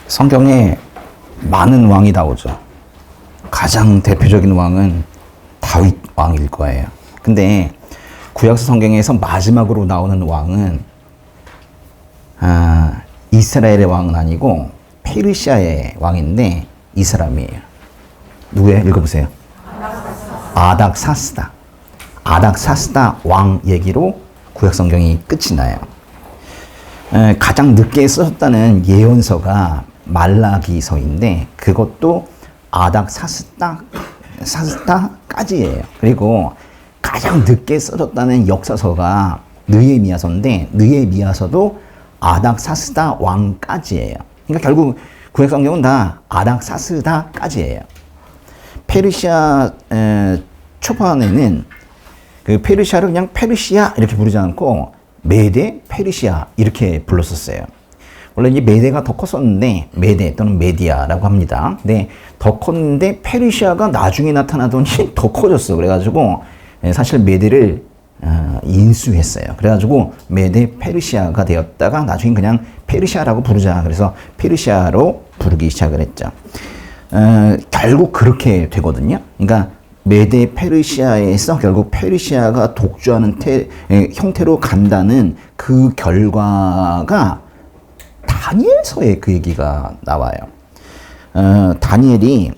성경에 많은 왕이 나오죠. 가장 대표적인 왕은 다윗 왕일 거예요. 근데 구약서 성경에서 마지막으로 나오는 왕은 이스라엘의 왕은 아니고 페르시아의 왕인데 이 사람이에요. 누구예요? 읽어보세요. 아닥사스다. 아닥사스다 왕 얘기로 구약 성경이 끝이 나요. 가장 늦게 쓰셨다는 예언서가 말라기서인데 그것도 아닥사스다까지예요. 그리고 가장 늦게 써졌다는 역사서가 느헤미야서인데 느헤미야서도 아닥사스다 왕까지예요. 그러니까 결국 구약 성경은 다 아닥사스다까지예요. 페르시아 초반에는 그 페르시아를 그냥 페르시아 이렇게 부르지 않고 메데, 페르시아 이렇게 불렀었어요. 원래 이제 메데가 더 컸었는데 메데 또는 메디아라고 합니다. 근데 더 컸는데 페르시아가 나중에 나타나더니 더 커졌어. 그래가지고 사실 메데를 인수했어요. 그래가지고 메데 페르시아가 되었다가 나중에 그냥 페르시아라고 부르자. 그래서 페르시아로 부르기 시작을 했죠. 결국 그렇게 되거든요. 그러니까 메데 페르시아에서 결국 페르시아가 독주하는 형태로 간다는 그 결과가 다니엘서에 그 얘기가 나와요. 다니엘이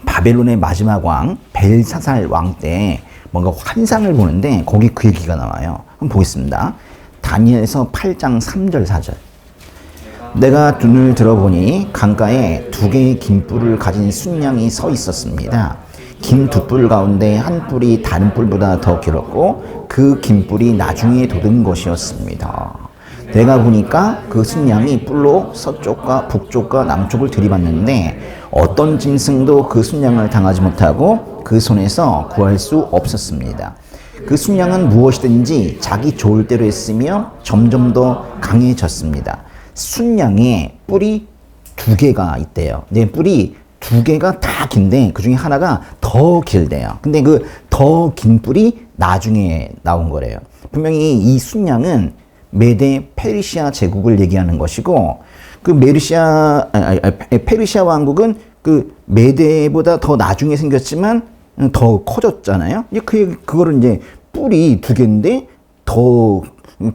바벨론의 마지막 왕 벨사살 왕 때 뭔가 환상을 보는데 거기 그 얘기가 나와요. 한번 보겠습니다. 다니엘서 8장 3절 4절. 내가 눈을 들어보니 강가에 두 개의 긴 뿔을 가진 순양이 서 있었습니다. 긴 두 뿔 가운데 한 뿔이 다른 뿔보다 더 길었고 그 긴 뿔이 나중에 돋은 것이었습니다. 내가 보니까 그 순양이 뿔로 서쪽과 북쪽과 남쪽을 들이받는데 어떤 짐승도 그 순양을 당하지 못하고 그 손에서 구할 수 없었습니다. 그 순양은 무엇이든지 자기 좋을 대로 했으며 점점 더 강해졌습니다. 순양에 뿔이 두 개가 있대요. 네, 뿔이 두 개가 다 긴데 그 중에 하나가 더 길대요. 근데 그 더 긴 뿔이 나중에 나온 거래요. 분명히 이 순양은 메데 페르시아 제국을 얘기하는 것이고 그 페르시아 왕국은 그 메데보다 더 나중에 생겼지만 더 커졌잖아요. 그거를 이제 뿔이 두 개인데 더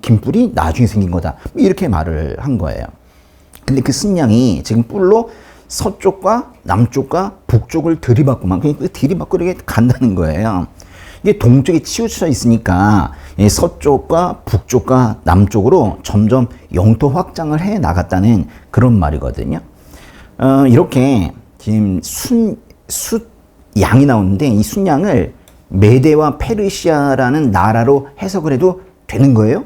긴 뿔이 나중에 생긴 거다. 이렇게 말을 한 거예요. 근데 그 순양이 지금 뿔로 서쪽과 남쪽과 북쪽을 들이받고만 그러니까 들이받고 이렇게 간다는 거예요. 이게 동쪽이 치우쳐 있으니까 서쪽과 북쪽과 남쪽으로 점점 영토 확장을 해 나갔다는 그런 말이거든요. 이렇게 지금 양이 나오는데 이 순양을 메데와 페르시아라는 나라로 해석을 해도 되는 거예요?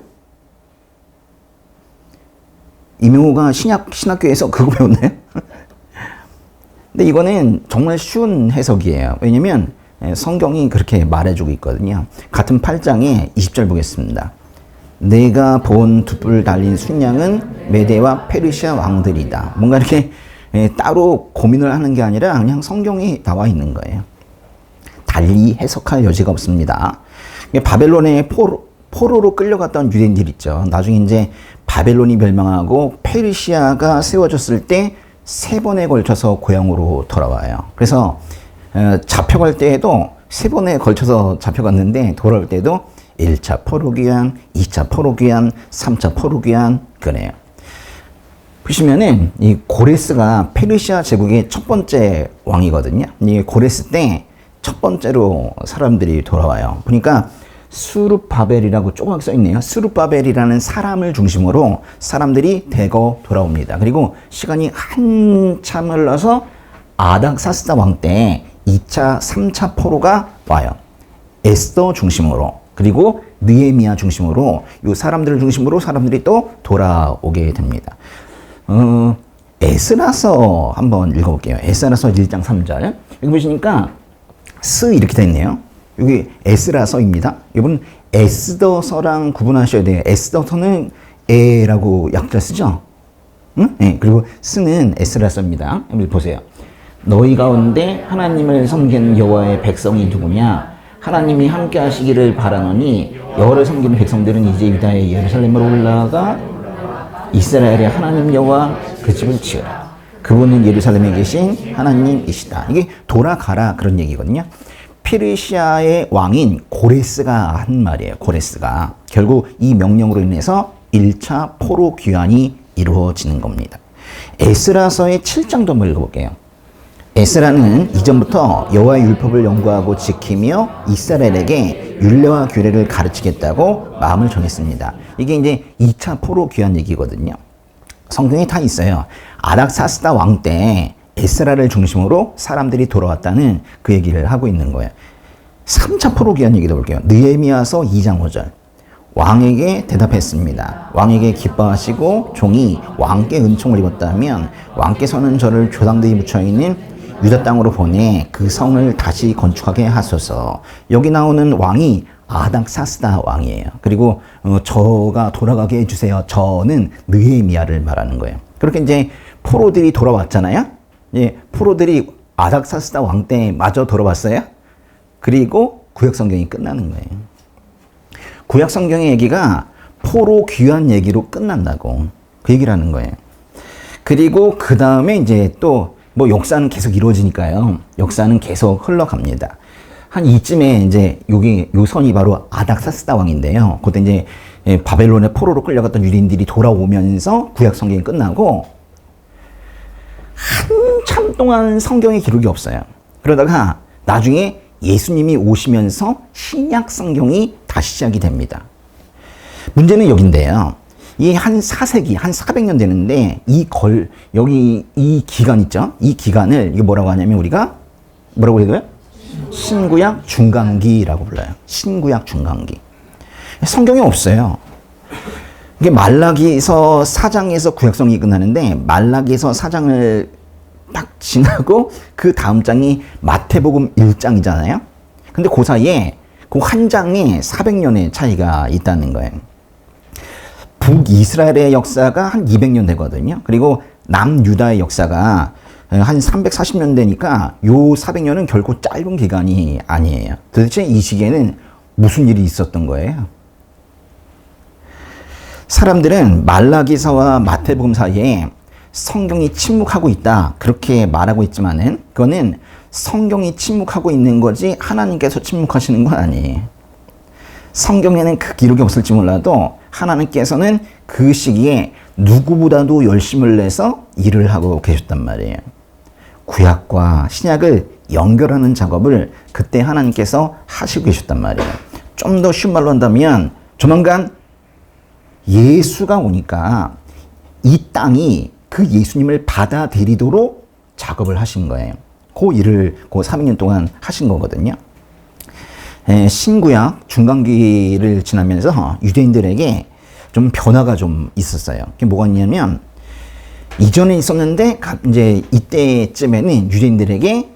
이명호가 신학교에서 그거 배웠나요? 근데 이거는 정말 쉬운 해석이에요. 왜냐면 성경이 그렇게 말해주고 있거든요. 같은 8장에 20절 보겠습니다. 내가 본 두 뿔 달린 순양은 메데와 페르시아 왕들이다. 뭔가 이렇게 따로 고민을 하는 게 아니라 그냥 성경이 나와 있는 거예요. 달리 해석할 여지가 없습니다. 바벨론의 포로로 끌려갔던 유대인들 있죠. 나중에 이제 바벨론이 멸망하고 페르시아가 세워졌을 때 3번에 걸쳐서 고향으로 돌아와요. 그래서 잡혀갈 때에도 3번에 걸쳐서 잡혀갔는데 돌아올 때도 1차 포로기한, 2차 포로기한, 3차 포로기한 그래요. 보시면은 이 고레스가 페르시아 제국의 첫 번째 왕이거든요. 이 고레스 때 첫 번째로 사람들이 돌아와요. 보니까 수룹바벨이라고 조그맣게 써있네요. 수룹바벨이라는 사람을 중심으로 사람들이 대거 돌아옵니다. 그리고 시간이 한참 흘러서 아닥사스다 왕 때 2차, 3차 포로가 와요. 에스더 중심으로 그리고 느헤미야 중심으로 이 사람들을 중심으로 사람들이 또 돌아오게 됩니다. 에스라서 한번 읽어볼게요. 에스라서 1장 3절. 여기 보시니까 스 이렇게 돼 있네요. 여기 에스라서입니다. 여러분 에스더서랑 구분하셔야 돼요. 에스더서는 에라고 약자 쓰죠. 응? 네, 그리고 스는 에스라서입니다. 여러분 보세요. 너희 가운데 하나님을 섬기는 여호와의 백성이 누구냐? 하나님이 함께 하시기를 바라노니 여호와를 섬기는 백성들은 이제 유다의 예루살렘으로 올라가 이스라엘의 하나님 여호와 그 집을 지으라. 그분은 예루살렘에 계신 하나님이시다. 이게 돌아가라 그런 얘기거든요. 페르시아의 왕인 고레스가 한 말이에요. 고레스가. 결국 이 명령으로 인해서 1차 포로 귀환이 이루어지는 겁니다. 에스라서의 7장도 한번 읽어볼게요. 에스라는 이전부터 여호와의 율법을 연구하고 지키며 이스라엘에게 율례와 규례를 가르치겠다고 마음을 정했습니다. 이게 이제 2차 포로 귀환 얘기거든요. 성경에 다 있어요. 아닥사스다 왕 때 에스라를 중심으로 사람들이 돌아왔다는 그 얘기를 하고 있는 거예요. 3차 포로 귀환 얘기도 볼게요. 느헤미야서 2장 5절. 왕에게 대답했습니다. 왕에게 기뻐하시고 종이 왕께 은총을 입었다면 왕께서는 저를 조상들이 묻혀있는 유다 땅으로 보내 그 성을 다시 건축하게 하소서. 여기 나오는 왕이 아닥사스다 왕이에요. 그리고 저가 돌아가게 해주세요. 저는 느헤미야를 말하는 거예요. 그렇게 이제 포로들이 돌아왔잖아요. 예, 포로들이 아닥사스다 왕 때 마저 돌아왔어요. 그리고 구약 성경이 끝나는 거예요. 구약 성경의 얘기가 포로 귀환 얘기로 끝난다고 그 얘기를 하는 거예요. 그리고 그 다음에 이제 또 뭐 역사는 계속 이루어지니까요. 역사는 계속 흘러갑니다. 한 이쯤에 이제 여기 요 선이 바로 아닥사스다 왕인데요. 그때 이제 바벨론의 포로로 끌려갔던 유대인들이 돌아오면서 구약 성경이 끝나고 한참 동안 성경의 기록이 없어요. 그러다가 나중에 예수님이 오시면서 신약 성경이 다시 시작이 됩니다. 문제는 여긴데요. 이 한 4세기, 한 400년 되는데 여기 이 기간 있죠? 이 기간을 이게 뭐라고 하냐면 우리가 뭐라고 해야 돼요? 신구약 중간기라고 불러요. 신구약 중간기. 성경에 없어요. 이게 말라기서 4장에서 구약성이 끝나는데 말라기서 4장을 딱 지나고 그 다음 장이 마태복음 1장이잖아요. 근데 그 사이에 그 한 장에 400년의 차이가 있다는 거예요. 북이스라엘의 역사가 한 200년 되거든요. 그리고 남유다의 역사가 한 340년 되니까 요 400년은 결코 짧은 기간이 아니에요. 도대체 이 시기에는 무슨 일이 있었던 거예요? 사람들은 말라기서와 마태복음 사이에 성경이 침묵하고 있다 그렇게 말하고 있지만은 그거는 성경이 침묵하고 있는 거지 하나님께서 침묵하시는 건 아니에요. 성경에는 그 기록이 없을지 몰라도 하나님께서는 그 시기에 누구보다도 열심을 내서 일을 하고 계셨단 말이에요. 구약과 신약을 연결하는 작업을 그때 하나님께서 하시고 계셨단 말이에요. 좀 더 쉬운 말로 한다면 조만간 예수가 오니까 이 땅이 그 예수님을 받아들이도록 작업을 하신 거예요. 그 일을 그 300년 동안 하신 거거든요. 신구약 중간기를 지나면서 유대인들에게 좀 변화가 좀 있었어요. 그게 뭐가 있냐면 이전에 있었는데 이제 이때쯤에는 유대인들에게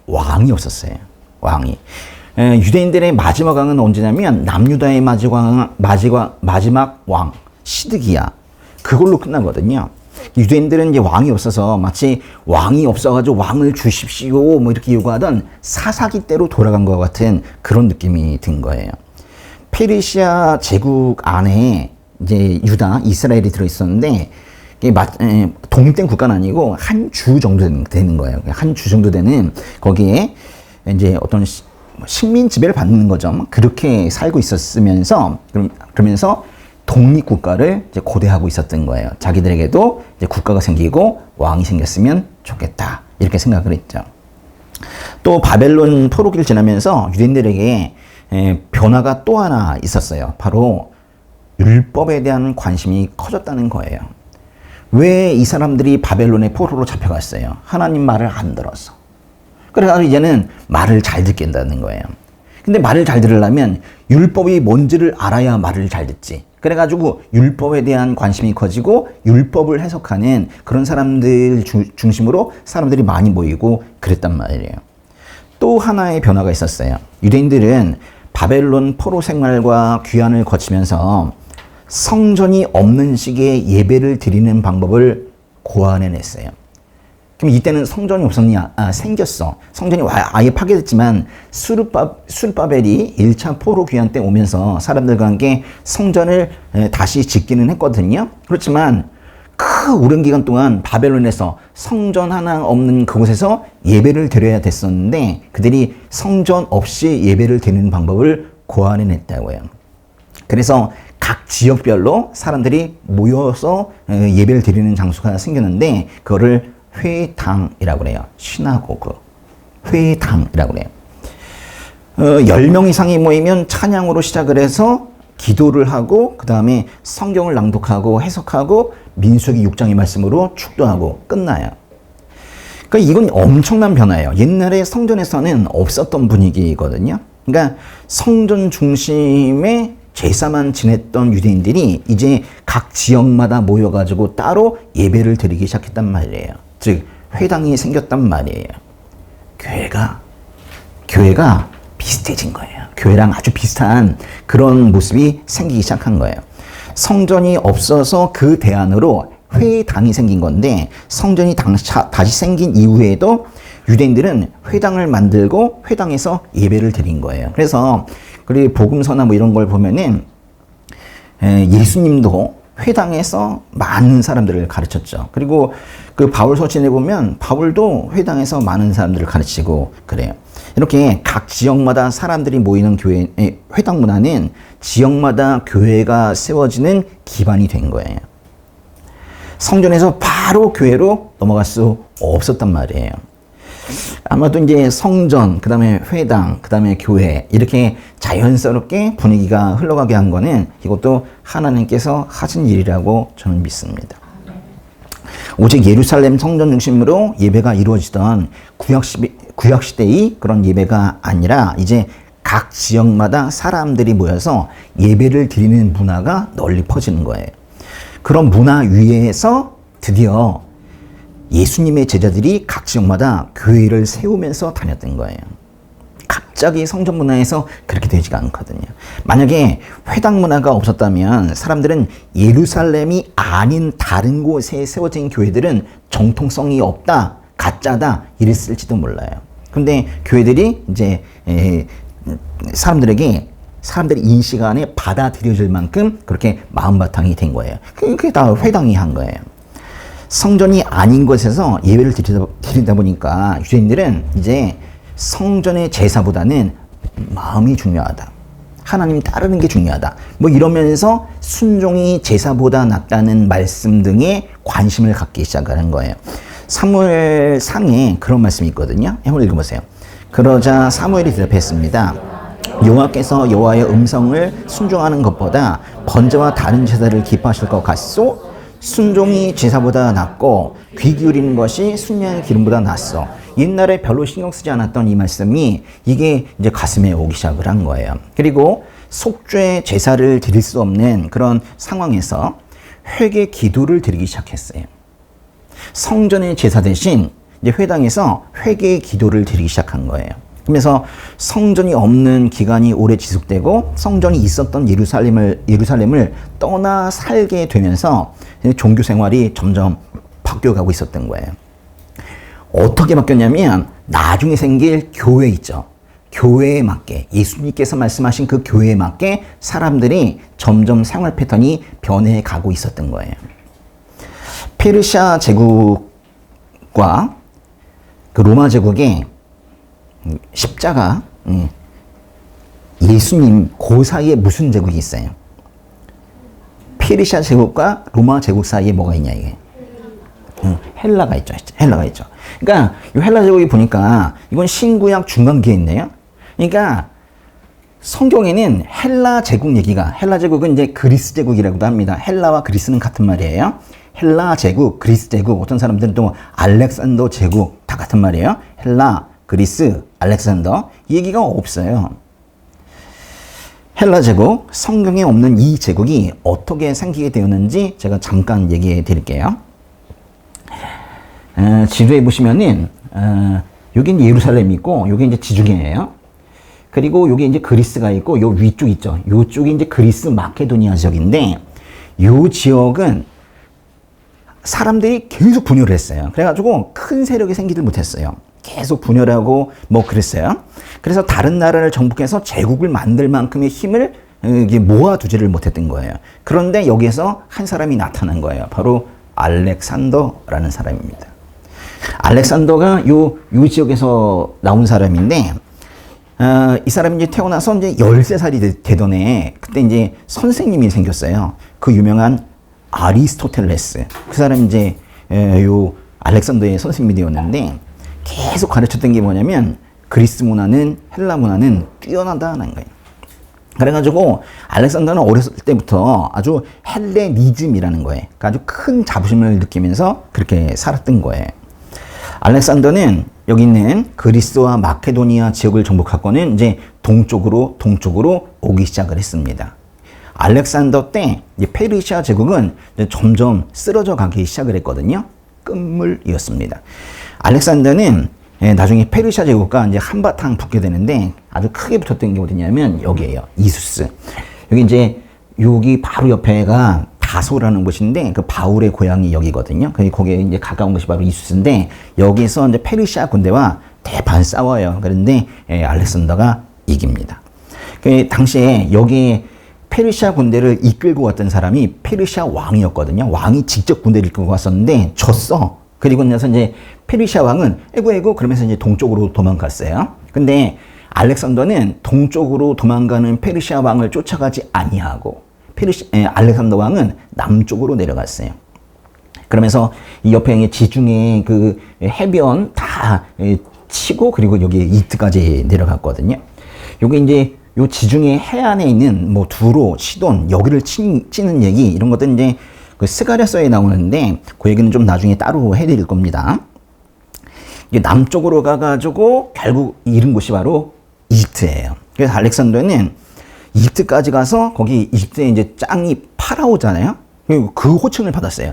왕이 없었어요. 왕이. 유대인들의 마지막 왕은 언제냐면 남유다의 마지막 왕 시드기야. 그걸로 끝나거든요. 유대인들은 이제 왕이 없어서 마치 왕이 없어가지고 왕을 주십시오 뭐 이렇게 요구하던 사사기 때로 돌아간 것 같은 그런 느낌이 든 거예요. 페르시아 제국 안에 이제 유다, 이스라엘이 들어있었는데 이게 독립된 국가는 아니고 한 주 정도 되는 거예요. 한 주 정도 되는 거기에 이제 어떤 식민 지배를 받는 거죠. 그렇게 살고 있었으면서 그러면서 독립국가를 이제 고대하고 있었던 거예요. 자기들에게도 이제 국가가 생기고 왕이 생겼으면 좋겠다. 이렇게 생각을 했죠. 또 바벨론 포로기를 지나면서 유대인들에게 변화가 또 하나 있었어요. 바로 율법에 대한 관심이 커졌다는 거예요. 왜 이 사람들이 바벨론의 포로로 잡혀갔어요? 하나님 말을 안 들어서. 그래서 이제는 말을 잘 듣겠다는 거예요. 근데 말을 잘 들으려면 율법이 뭔지를 알아야 말을 잘 듣지. 그래가지고 율법에 대한 관심이 커지고 율법을 해석하는 그런 사람들 중심으로 사람들이 많이 모이고 그랬단 말이에요. 또 하나의 변화가 있었어요. 유대인들은 바벨론 포로 생활과 귀환을 거치면서 성전이 없는 시기에 예배를 드리는 방법을 고안해냈어요. 그럼 이때는 성전이 없었냐? 생겼어. 성전이 아예 파괴됐지만 수르바벨이 1차 포로 귀환 때 오면서 사람들과 함께 성전을 다시 짓기는 했거든요. 그렇지만 그 오랜 기간 동안 바벨론에서 성전 하나 없는 그곳에서 예배를 드려야 됐었는데 그들이 성전 없이 예배를 드리는 방법을 고안해냈다고 해요. 그래서 각 지역별로 사람들이 모여서 예배를 드리는 장소가 생겼는데 그거를 회당이라고 그래요. 시나고그. 회당이라고 그래요. 10명 이상이 모이면 찬양으로 시작을 해서 기도를 하고 그 다음에 성경을 낭독하고 해석하고 민수기 6장의 말씀으로 축도하고 끝나요. 그러니까 이건 엄청난 변화예요. 옛날에 성전에서는 없었던 분위기거든요. 그러니까 성전 중심의 제사만 지냈던 유대인들이 이제 각 지역마다 모여가지고 따로 예배를 드리기 시작했단 말이에요. 즉 회당이 생겼단 말이에요. 교회가 비슷해진 거예요. 교회랑 아주 비슷한 그런 모습이 생기기 시작한 거예요. 성전이 없어서 그 대안으로 회당이 생긴 건데 성전이 다시 생긴 이후에도 유대인들은 회당을 만들고 회당에서 예배를 드린 거예요. 그래서 그리고 복음서나 뭐 이런 걸 보면은 예수님도 회당에서 많은 사람들을 가르쳤죠. 그리고 그 바울 서신에 보면 바울도 회당에서 많은 사람들을 가르치고 그래요. 이렇게 각 지역마다 사람들이 모이는 교회, 회당 문화는 지역마다 교회가 세워지는 기반이 된 거예요. 성전에서 바로 교회로 넘어갈 수 없었단 말이에요. 아마도 이제 성전, 그 다음에 회당, 그 다음에 교회 이렇게 자연스럽게 분위기가 흘러가게 한 거는 이것도 하나님께서 하신 일이라고 저는 믿습니다. 오직 예루살렘 성전 중심으로 예배가 이루어지던 구약시대의 그런 예배가 아니라 이제 각 지역마다 사람들이 모여서 예배를 드리는 문화가 널리 퍼지는 거예요. 그런 문화 위에서 드디어 예수님의 제자들이 각 지역마다 교회를 세우면서 다녔던 거예요. 갑자기 성전 문화에서 그렇게 되지가 않거든요. 만약에 회당 문화가 없었다면 사람들은 예루살렘이 아닌 다른 곳에 세워진 교회들은 정통성이 없다, 가짜다 이랬을지도 몰라요. 근데 교회들이 이제 사람들이 인식 안에 받아들여질 만큼 그렇게 마음바탕이 된 거예요. 그게 다 회당이 한 거예요. 성전이 아닌 곳에서 예배를 드리다 보니까 유대인들은 이제 성전의 제사보다는 마음이 중요하다. 하나님 따르는 게 중요하다. 뭐 이러면서 순종이 제사보다 낫다는 말씀 등에 관심을 갖기 시작하는 거예요. 사무엘상에 그런 말씀이 있거든요. 한번 읽어보세요. 그러자 사무엘이 대답했습니다. 여호와께서 여호와의 음성을 순종하는 것보다 번제와 다른 제사를 기뻐하실 것 같소? 순종이 제사보다 낫고 귀 기울이는 것이 순양의 기름보다 낫소. 옛날에 별로 신경 쓰지 않았던 이 말씀이 이게 이제 가슴에 오기 시작을 한 거예요. 그리고 속죄 제사를 드릴 수 없는 그런 상황에서 회개 기도를 드리기 시작했어요. 성전의 제사 대신 이제 회당에서 회개 기도를 드리기 시작한 거예요. 그러면서 성전이 없는 기간이 오래 지속되고 성전이 있었던 예루살렘을 떠나 살게 되면서 종교 생활이 점점 바뀌어가고 있었던 거예요. 어떻게 바뀌었냐면 나중에 생길 교회 있죠. 교회에 맞게 예수님께서 말씀하신 그 교회에 맞게 사람들이 점점 생활 패턴이 변해가고 있었던 거예요. 페르시아 제국과 그 로마 제국의 십자가, 예수님 그 사이에 무슨 제국이 있어요? 페르시아 제국과 로마 제국 사이에 뭐가 있냐 이게? 헬라가 있죠. 헬라가 있죠. 그러니까 이 헬라 제국이 보니까 이건 신구약 중간기에 있네요. 그러니까 성경에는 헬라 제국 얘기가, 헬라 제국은 이제 그리스 제국이라고도 합니다. 헬라와 그리스는 같은 말이에요. 헬라 제국, 그리스 제국, 어떤 사람들은 또 알렉산더 제국 다 같은 말이에요. 헬라, 그리스, 알렉산더 이 얘기가 없어요. 헬라 제국, 성경에 없는 이 제국이 어떻게 생기게 되었는지 제가 잠깐 얘기해 드릴게요. 지도에 보시면은 여기 예루살렘이 있고 여기 이제 지중해예요. 그리고 여기 이제 그리스가 있고 요 위쪽 있죠. 요쪽이 이제 그리스 마케도니아 지역인데 요 지역은 사람들이 계속 분열을 했어요. 그래가지고 큰 세력이 생기질 못했어요. 계속 분열하고 뭐 그랬어요. 그래서 다른 나라를 정복해서 제국을 만들 만큼의 힘을 모아두지를 못했던 거예요. 그런데 여기에서 한 사람이 나타난 거예요. 바로 알렉산더라는 사람입니다. 알렉산더가 요 지역에서 나온 사람인데, 이 사람이 이제 태어나서 이제 13살이 되던 해, 그때 이제 선생님이 생겼어요. 그 유명한 아리스토텔레스. 그 사람이 이제, 요 알렉산더의 선생님이 되었는데, 계속 가르쳤던 게 뭐냐면, 그리스 문화는, 헬라 문화는 뛰어나다는 거예요. 그래가지고 알렉산더는 어렸을 때부터 아주 헬레니즘이라는 거에 아주 큰 자부심을 느끼면서 그렇게 살았던 거예요. 알렉산더는 여기 있는 그리스와 마케도니아 지역을 정복하고는 이제 동쪽으로 오기 시작을 했습니다. 알렉산더 때 이제 페르시아 제국은 이제 점점 쓰러져 가기 시작을 했거든요. 끝물이었습니다. 알렉산더는 나중에 페르시아 제국과 이제 한바탕 붙게 되는데 아주 크게 붙었던 게 어디냐면 여기에요. 이수스. 여기 이제 여기 바로 옆에가 다소라는 곳인데 그 바울의 고향이 여기거든요. 거기에 이제 가까운 곳이 바로 이수스인데 여기서 이제 페르시아 군대와 대판 싸워요. 그런데 알렉산더가 이깁니다. 그 당시에 여기에 페르시아 군대를 이끌고 왔던 사람이 페르시아 왕이었거든요. 왕이 직접 군대를 이끌고 왔었는데 졌어. 그리고 나서 이제 페르시아 왕은 에고 그러면서 이제 동쪽으로 도망갔어요. 근데 알렉산더는 동쪽으로 도망가는 페르시아 왕을 쫓아가지 아니하고 알렉산더 왕은 남쪽으로 내려갔어요. 그러면서 이 옆에 지중해 그 해변 다 치고 그리고 여기 이트까지 내려갔거든요. 여기 이제 요 지중해 해안에 있는 뭐 두로, 시돈 여기를 치는 얘기 이런 것들 이제 그 스가랴서에 나오는데 그 얘기는 좀 나중에 따로 해드릴 겁니다. 이게 남쪽으로 가가지고 결국 이른 곳이 바로 이집트예요. 그래서 알렉산더는 이집트까지 가서 거기 이집트에 이제 짱이 파라오잖아요. 그리고 그 호칭을 받았어요.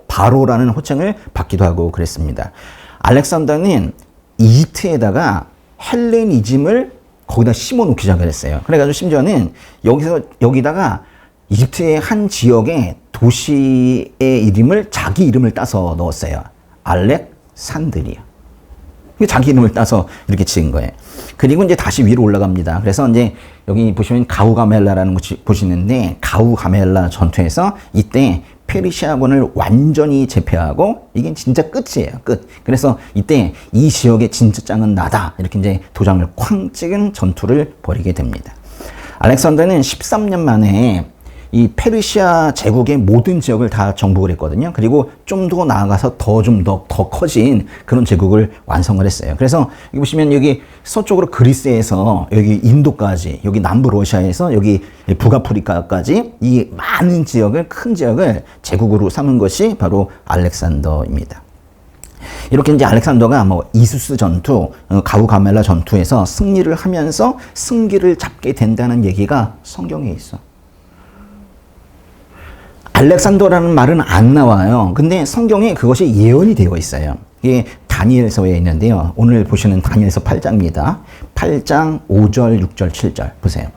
바로라는 호칭을 받기도 하고 그랬습니다. 알렉산더는 이집트에다가 헬레니즘을 거기다 심어놓기 시작을 했어요. 그래가지고 심지어는 여기다가 이집트의 한 지역에 도시의 이름을 자기 이름을 따서 넣었어요. 알렉산드리아. 자기 이름을 따서 이렇게 지은 거예요. 그리고 이제 다시 위로 올라갑니다. 그래서 이제 여기 보시면 가우가멜라라는 곳이 보시는데 가우가멜라 전투에서 이때 페르시아군을 완전히 제패하고 이게 진짜 끝이에요. 끝. 그래서 이때 이 지역의 진짜 짱은 나다. 이렇게 이제 도장을 쾅 찍은 전투를 벌이게 됩니다. 알렉산더는 13년 만에 이 페르시아 제국의 모든 지역을 다 정복을 했거든요. 그리고 좀 더 나아가서 더 커진 그런 제국을 완성을 했어요. 그래서 여기 보시면 여기 서쪽으로 그리스에서 여기 인도까지, 여기 남부 러시아에서 여기 북아프리카까지 이 많은 지역을, 큰 지역을 제국으로 삼은 것이 바로 알렉산더입니다. 이렇게 이제 알렉산더가 뭐 이수스 전투, 가우가멜라 전투에서 승리를 하면서 승기를 잡게 된다는 얘기가 성경에 있어. 알렉산더라는 말은 안 나와요. 근데 성경에 그것이 예언이 되어 있어요. 이게 다니엘서에 있는데요. 오늘 보시는 다니엘서 8장입니다. 8장 5절, 6절, 7절 보세요.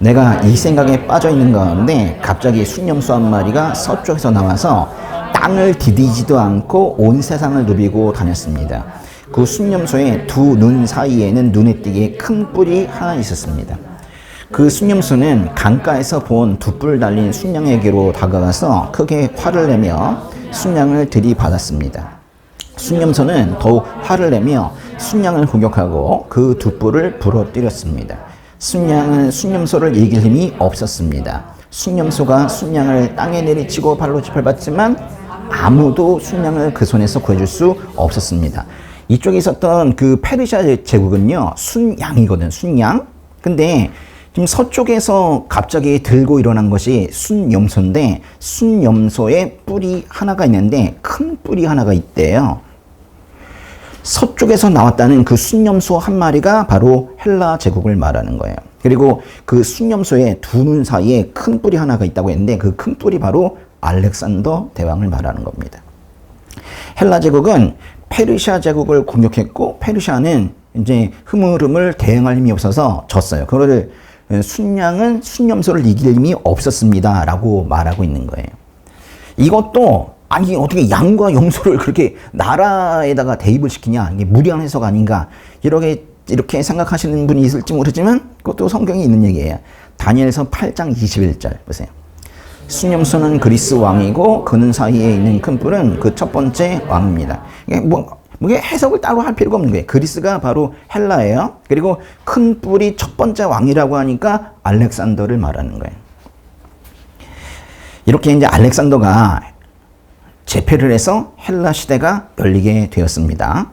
내가 이 생각에 빠져 있는 가운데 갑자기 순념소 한 마리가 서쪽에서 나와서 땅을 디디지도 않고 온 세상을 누비고 다녔습니다. 그 순념소의 두 눈 사이에는 눈에 띄게 큰 뿔이 하나 있었습니다. 그 순념소는 강가에서 본 두 뿔 달린 순양에게로 다가가서 크게 화를 내며 순양을 들이받았습니다. 순념소는 더욱 화를 내며 순양을 공격하고 그 두 뿔을 부러뜨렸습니다. 순양은 순념소를 이길 힘이 없었습니다. 순념소가 순양을 땅에 내리치고 발로 짚어봤지만 아무도 순양을 그 손에서 구해줄 수 없었습니다. 이쪽에 있었던 그 페르시아 제국은요, 순양이거든, 순양. 근데 지금 서쪽에서 갑자기 들고 일어난 것이 순염소인데 순염소에 뿔이 하나가 있는데 큰 뿔이 하나가 있대요. 서쪽에서 나왔다는 그 순염소 한 마리가 바로 헬라 제국을 말하는 거예요. 그리고 그 순염소의 두 눈 사이에 큰 뿔이 하나가 있다고 했는데 그 큰 뿔이 바로 알렉산더 대왕을 말하는 겁니다. 헬라 제국은 페르시아 제국을 공격했고 페르시아는 이제 흐물흐물 대응할 힘이 없어서 졌어요. 그거를 순양은 순념소를 이길 힘이 없었습니다. 라고 말하고 있는 거예요. 이것도 아니 어떻게 양과 염소를 그렇게 나라에다가 대입을 시키냐. 이게 무리한 해석 아닌가. 이렇게 생각하시는 분이 있을지 모르지만 그것도 성경에 있는 얘기예요. 다니엘서 8장 21절 보세요. 수념소는 그리스 왕이고 그는 사이에 있는 큰 뿔은 그 첫 번째 왕입니다. 이게 해석을 따로 할 필요가 없는 거예요. 그리스가 바로 헬라예요. 그리고 큰 뿔이 첫 번째 왕이라고 하니까 알렉산더를 말하는 거예요. 이렇게 이제 알렉산더가 제패를 해서 헬라 시대가 열리게 되었습니다.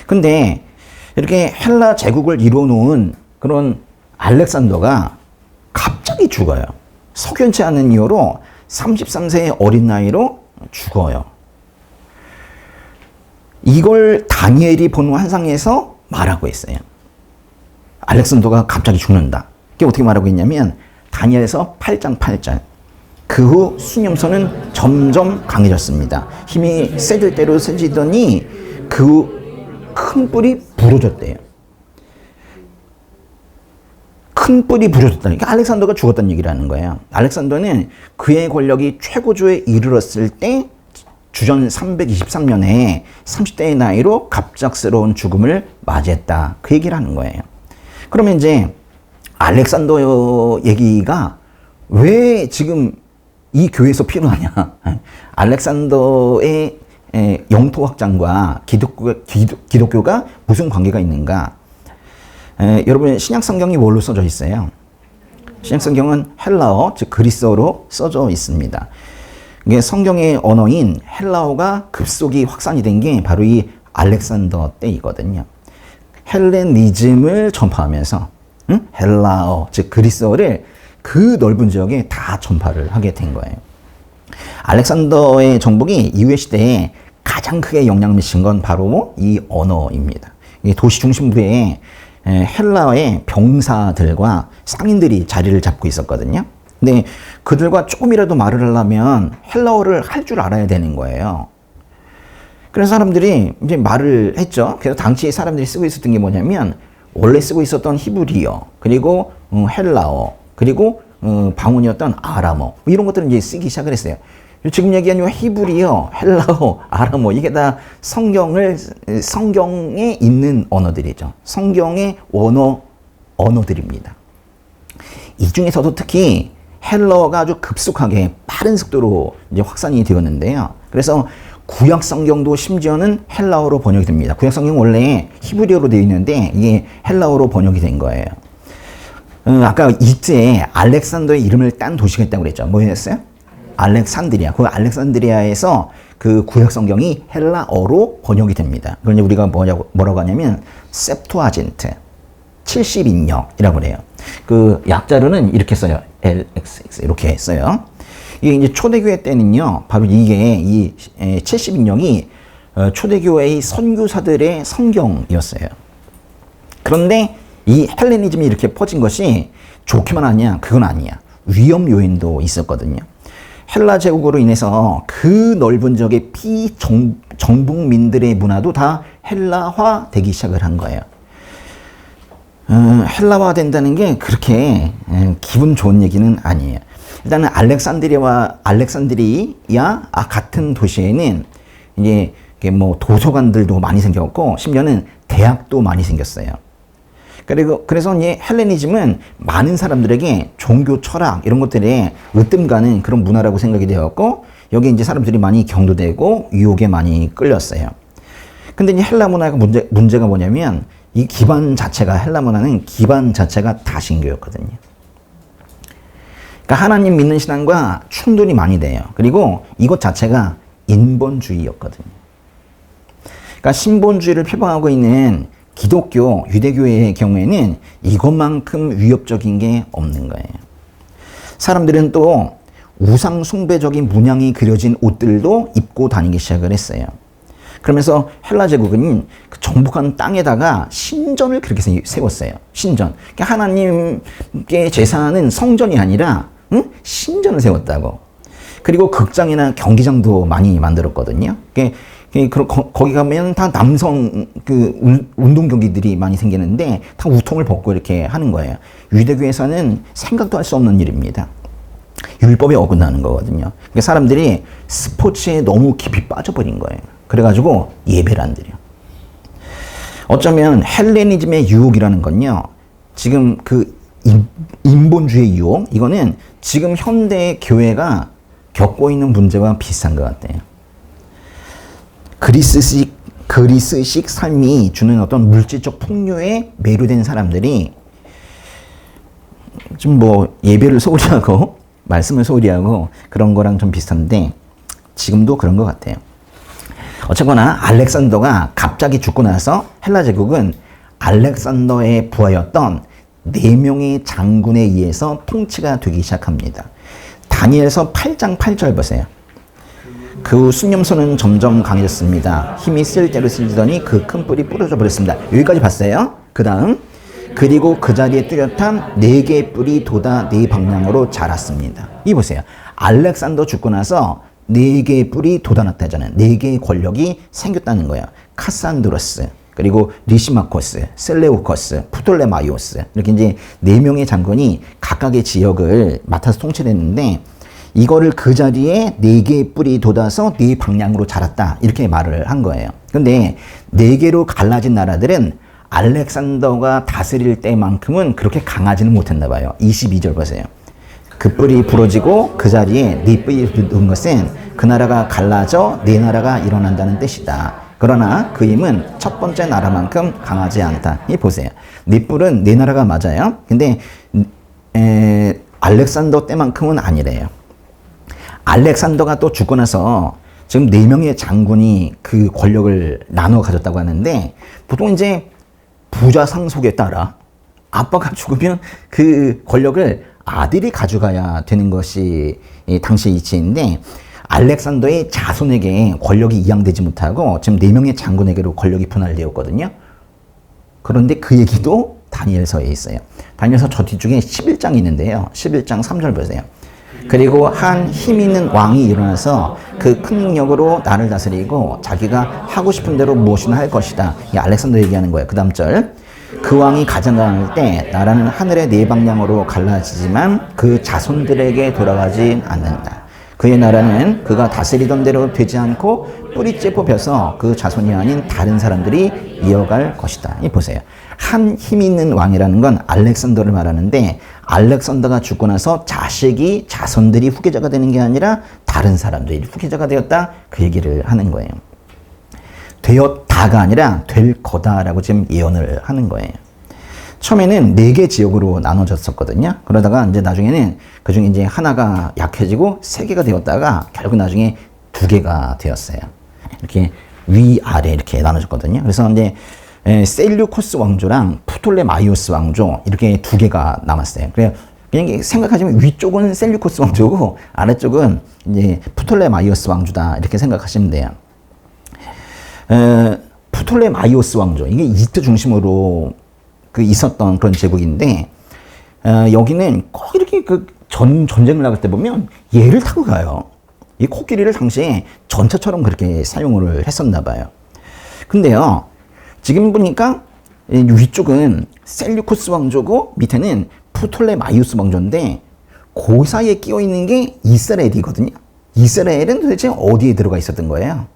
근데 이렇게 헬라 제국을 이루어놓은 그런 알렉산더가 갑자기 죽어요. 석연치 않은 이유로 33세의 어린 나이로 죽어요. 이걸 다니엘이 본 환상에서 말하고 있어요. 알렉산더가 갑자기 죽는다. 이게 어떻게 말하고 있냐면 다니엘에서 8장 8절. 그 후 수념소는 점점 강해졌습니다. 힘이 세질 대로 세지더니 그 큰 뿔이 부러졌대요. 큰 뿔이 부러졌다. 그러니까 알렉산더가 죽었다는 얘기라는 거예요. 알렉산더는 그의 권력이 최고조에 이르렀을 때 주전 323년에 30대의 나이로 갑작스러운 죽음을 맞이했다. 그 얘기를 하는 거예요. 그러면 이제 알렉산더 얘기가 왜 지금 이 교회에서 필요하냐. 알렉산더의 영토 확장과 기독교가 무슨 관계가 있는가. 여러분 신약 성경이 뭘로 써져 있어요? 신약 성경은 헬라어, 즉 그리스어로 써져 있습니다. 이게 성경의 언어인 헬라어가 급속히 확산이 된 게 바로 이 알렉산더 때이거든요. 헬레니즘을 전파하면서 헬라어, 즉 그리스어를 그 넓은 지역에 다 전파를 하게 된 거예요. 알렉산더의 정복이 이후의 시대에 가장 크게 영향을 미친 건 바로 이 언어입니다. 이 도시 중심부에 헬라의 병사들과 상인들이 자리를 잡고 있었거든요. 근데 그들과 조금이라도 말을 하려면 헬라어를 할 줄 알아야 되는 거예요. 그래서 사람들이 이제 말을 했죠. 그래서 당시에 사람들이 쓰고 있었던 게 뭐냐면 원래 쓰고 있었던 히브리어, 그리고 헬라어, 그리고 방언이었던 아람어 이런 것들을 이제 쓰기 시작을 했어요. 지금 얘기한 히브리어, 헬라어, 아람어 이게 다 성경에 있는 언어들이죠. 성경의 언어들입니다. 이 중에서도 특히 헬라어가 아주 급속하게 빠른 속도로 이제 확산이 되었는데요. 그래서 구약 성경도 심지어는 헬라어로 번역이 됩니다. 구약 성경 원래 히브리어로 되어 있는데 이게 헬라어로 번역이 된 거예요. 아까 이때에 알렉산더의 이름을 딴 도시가 있다고 그랬죠. 뭐였어요? 알렉산드리아. 그 알렉산드리아에서 그 구약 성경이 헬라어로 번역이 됩니다. 그걸 이제 우리가 뭐라고 하냐면 셉투아진트, 70인역이라고 그래요. 그 약자로는 이렇게 써요. LXX 이렇게 써요. 이게 이제 초대교회 때는요, 바로 이게 이 70인역이 초대교회의 선교사들의 성경이었어요. 그런데 이 헬레니즘이 이렇게 퍼진 것이 좋기만 하냐? 그건 아니야. 위험 요인도 있었거든요. 헬라 제국으로 인해서 그 넓은 지역의 비정복민들의 문화도 다 헬라화 되기 시작을 한 거예요. 헬라화 된다는 게 그렇게 기분 좋은 얘기는 아니에요. 일단은 알렉산드리아 같은 도시에는 이제 뭐 도서관들도 많이 생겼고 심지어는 대학도 많이 생겼어요. 그래서 이제 헬레니즘은 많은 사람들에게 종교 철학 이런 것들에 으뜸 가는 그런 문화라고 생각이 되었고 여기 이제 사람들이 많이 경도되고 유혹에 많이 끌렸어요. 근데 이제 헬라 문화가 문제가 뭐냐면 이 기반 자체가 헬라 문화는 기반 자체가 다신교였거든요. 그러니까 하나님 믿는 신앙과 충돌이 많이 돼요. 그리고 이것 자체가 인본주의였거든요. 그러니까 신본주의를 표방하고 있는 기독교, 유대교의 경우에는 이것만큼 위협적인 게 없는 거예요. 사람들은 또 우상 숭배적인 문양이 그려진 옷들도 입고 다니기 시작을 했어요. 그러면서 헬라 제국은 그 정복한 땅에다가 신전을 그렇게 세웠어요. 신전. 그러니까 하나님께 제사하는 성전이 아니라 신전을 세웠다고. 그리고 극장이나 경기장도 많이 만들었거든요. 거기 가면 다 남성 운동 경기들이 많이 생기는데 다 우통을 벗고 이렇게 하는 거예요. 유대교에서는 생각도 할 수 없는 일입니다. 율법에 어긋나는 거거든요. 그러니까 사람들이 스포츠에 너무 깊이 빠져버린 거예요. 그래가지고 예배를 안 드려. 어쩌면 헬레니즘의 유혹이라는 건요. 지금 그 인본주의 유혹, 이거는 지금 현대 교회가 겪고 있는 문제와 비슷한 것 같아요. 그리스식 삶이 주는 어떤 물질적 풍요에 매료된 사람들이 좀 뭐 예배를 소홀히 하고 말씀을 소홀히 하고 그런 거랑 좀 비슷한데 지금도 그런 것 같아요. 어쨌거나 알렉산더가 갑자기 죽고 나서 헬라 제국은 알렉산더의 부하였던 4명의 장군에 의해서 통치가 되기 시작합니다. 다니엘서 8장 8절 보세요. 그 후 수념소는 점점 강해졌습니다. 힘이 쓸 대로 쓸더니 그 큰 뿔이 부러져 버렸습니다. 여기까지 봤어요. 그 다음 그리고 그 자리에 뚜렷한 4개의 뿔이 돋아 4방향으로 자랐습니다. 이 보세요. 알렉산더 죽고 나서 4개의 뿔이 돋아났다잖아요. 4개의 권력이 생겼다는 거예요. 카산드로스, 그리고 리시마코스, 셀레우코스, 프톨레마이오스, 이렇게 이제 4명의 장군이 각각의 지역을 맡아서 통치를 했는데 이거를 그 자리에 4개의 뿔이 돋아서 4방향으로 자랐다, 이렇게 말을 한 거예요. 근데 4개로 갈라진 나라들은 알렉산더가 다스릴 때만큼은 그렇게 강하지는 못했나 봐요. 22절 보세요. 그 뿔이 부러지고 그 자리에 4뿔이 돋은 것은 그 나라가 갈라져 4나라가 일어난다는 뜻이다. 그러나 그 힘은 첫 번째 나라만큼 강하지 않다. 이 보세요. 4뿔은 4나라가 맞아요. 근데 알렉산더 때만큼은 아니래요. 알렉산더가 또 죽고 나서 지금 4명의 장군이 그 권력을 나눠 가졌다고 하는데 보통 이제 부자 상속에 따라 아빠가 죽으면 그 권력을 아들이 가져가야 되는 것이 당시의 이치인데 알렉산더의 자손에게 권력이 이양되지 못하고 지금 4명의 장군에게로 권력이 분할되었거든요. 그런데 그 얘기도 다니엘서에 있어요. 다니엘서 저 뒤쪽에 11장이 있는데요. 11장 3절 보세요. 그리고 한 힘 있는 왕이 일어나서 그 큰 능력으로 나를 다스리고 자기가 하고 싶은 대로 무엇이나 할 것이다. 이 알렉산더 얘기하는 거예요. 그 다음 절. 그 왕이 가장 강할 때 나라는 하늘의 4방향으로 갈라지지만 그 자손들에게 돌아가지 않는다. 그의 나라는 그가 다스리던 대로 되지 않고 뿌리째 뽑혀서 그 자손이 아닌 다른 사람들이 이어갈 것이다. 이 보세요. 한 힘 있는 왕이라는 건 알렉산더를 말하는데 알렉산더가 죽고 나서 자손들이 후계자가 되는 게 아니라 다른 사람들이 후계자가 되었다. 그 얘기를 하는 거예요. 되었다가 아니라 될 거다라고 지금 예언을 하는 거예요. 처음에는 4개 지역으로 나눠졌었거든요. 그러다가 이제 나중에는 그 중에 이제 하나가 약해지고 3개가 되었다가 결국 나중에 2개가 되었어요. 이렇게 위아래 이렇게 나눠졌거든요. 그래서 이제 셀류코스 왕조랑 프톨레마이오스 왕조 이렇게 2개가 남았어요. 그래서 그냥 생각하시면 위쪽은 셀류코스 왕조고 아래쪽은 이제 프톨레마이오스 왕조다 이렇게 생각하시면 돼요. 프톨레마이오스 왕조 이게 이집트 중심으로 있었던 그런 제국인데 여기는 꼭 이렇게 전쟁을 나갈 때 보면 얘를 타고 가요. 이 코끼리를 당시에 전차처럼 그렇게 사용을 했었나 봐요. 근데요, 지금 보니까 위쪽은 셀류코스 왕조고 밑에는 프톨레마이오스 왕조인데 그 사이에 끼어 있는 게 이스라엘이거든요. 이스라엘은 도대체 어디에 들어가 있었던 거예요?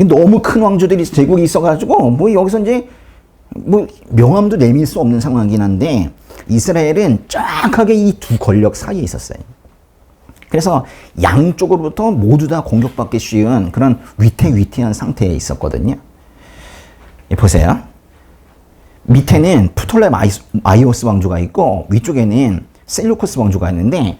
너무 큰 왕조들이 제국이 있어가지고 뭐 여기서 이제 뭐 명함도 내밀 수 없는 상황이긴 한데 이스라엘은 정확하게 이 2 권력 사이에 있었어요. 그래서 양쪽으로부터 모두 다 공격받기 쉬운 그런 위태위태한 상태에 있었거든요. 보세요. 밑에는 프톨레마이오스 왕조가 있고 위쪽에는 셀루코스 왕조가 있는데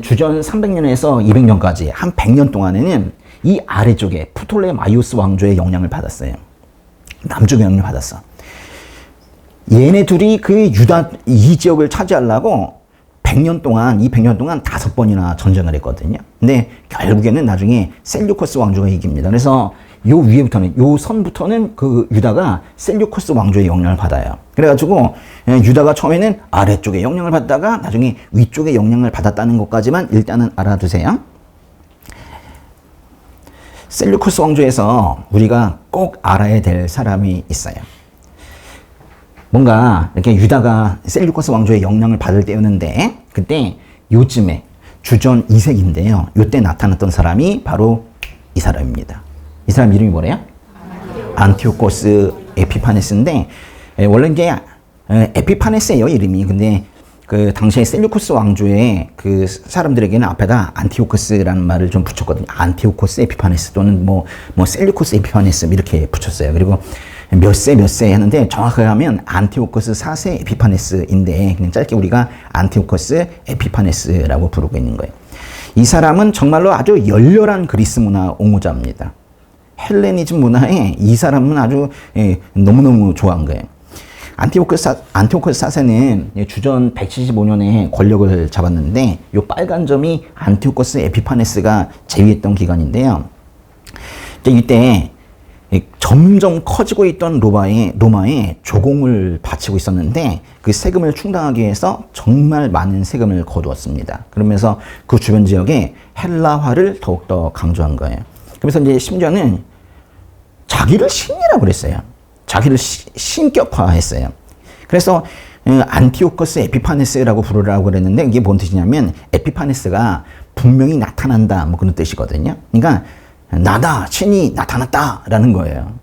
주전 300년에서 200년까지 한 100년 동안에는 이 아래쪽에 프톨레마이오스 왕조의 영향을 받았어요. 남쪽의 영향을 받았어. 얘네 둘이 그 유다 이 지역을 차지하려고 100년 동안 5번이나 전쟁을 했거든요. 근데 결국에는 나중에 셀류코스 왕조가 이깁니다. 그래서 요 위에부터는 요 선부터는 그 유다가 셀류코스 왕조의 영향을 받아요. 그래가지고 유다가 처음에는 아래쪽에 영향을 받다가 나중에 위쪽에 영향을 받았다는 것까지만 일단은 알아두세요. 셀류코스 왕조에서 우리가 꼭 알아야 될 사람이 있어요. 뭔가 이렇게 유다가 셀류코스 왕조의 영향을 받을 때였는데 그때 요쯤에 주전 2세기인데요. 요때 나타났던 사람이 바로 이 사람입니다. 이 사람 이름이 뭐래요? 안티오코스 에피파네스인데 원래 이게 에피파네스예요 이름이. 근데 그 당시에 셀류쿠스 왕조의 그 사람들에게는 앞에다 안티오코스라는 말을 좀 붙였거든요. 안티오코스 에피파네스 또는 뭐 셀류쿠스 에피파네스 이렇게 붙였어요. 그리고 몇 세 하는데 정확하게 하면 안티오코스 4세 에피파네스인데 그냥 짧게 우리가 안티오코스 에피파네스라고 부르고 있는 거예요. 이 사람은 정말로 아주 열렬한 그리스 문화 옹호자입니다. 헬레니즘 문화에 이 사람은 아주 너무너무 좋아한 거예요. 안티오코스 4세는 주전 175년에 권력을 잡았는데 이 빨간 점이 안티오코스 에피파네스가 재위했던 기간인데요. 이때 점점 커지고 있던 로마에 조공을 바치고 있었는데 그 세금을 충당하기 위해서 정말 많은 세금을 거두었습니다. 그러면서 그 주변 지역에 헬라화를 더욱더 강조한 거예요. 그래서 이제 심지어는 자기를 신이라고 그랬어요. 자기를 신격화했어요. 그래서 안티오코스 에피파네스라고 부르라고 그랬는데 이게 뭔 뜻이냐면 에피파네스가 분명히 나타난다 뭐 그런 뜻이거든요. 그러니까 나다 신이 나타났다라는 거예요.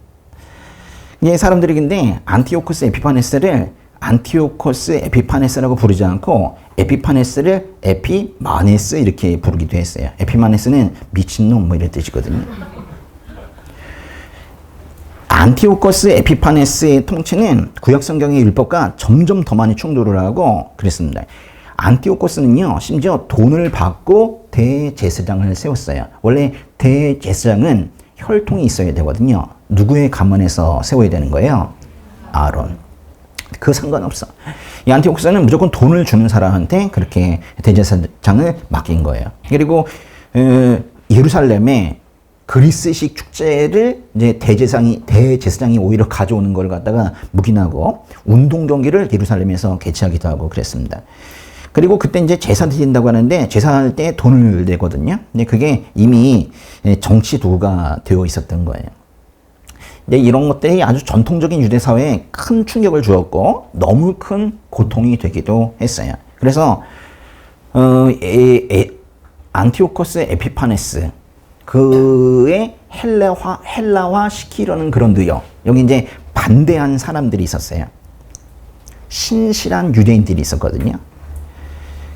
이게 사람들이 근데 안티오코스 에피파네스를 안티오코스 에피파네스라고 부르지 않고 에피파네스를 에피마네스 이렇게 부르기도 했어요. 에피마네스는 미친놈 뭐 이런 뜻이거든요. 안티오코스 에피파네스의 통치는 구약성경의 율법과 점점 더 많이 충돌을 하고 그랬습니다. 안티오코스는요, 심지어 돈을 받고 대제사장을 세웠어요. 원래 대제사장은 혈통이 있어야 되거든요. 누구의 가문에서 세워야 되는 거예요? 아론. 그 상관없어. 이 안티오코스는 무조건 돈을 주는 사람한테 그렇게 대제사장을 맡긴 거예요. 그리고 예루살렘에 그리스식 축제를 이제 대제사장이 오히려 가져오는 걸 갖다가 묵인하고 운동 경기를 예루살렘에서 개최하기도 하고 그랬습니다. 그리고 그때 이제 제사 드린다고 하는데 제사할 때 돈을 내거든요. 근데 그게 이미 정치 도구가 되어 있었던 거예요. 근데 이런 것들이 아주 전통적인 유대 사회에 큰 충격을 주었고 너무 큰 고통이 되기도 했어요. 그래서 안티오코스 에피파네스 그의 헬라화 시키려는 그런 의욕. 여기 이제 반대한 사람들이 있었어요. 신실한 유대인들이 있었거든요.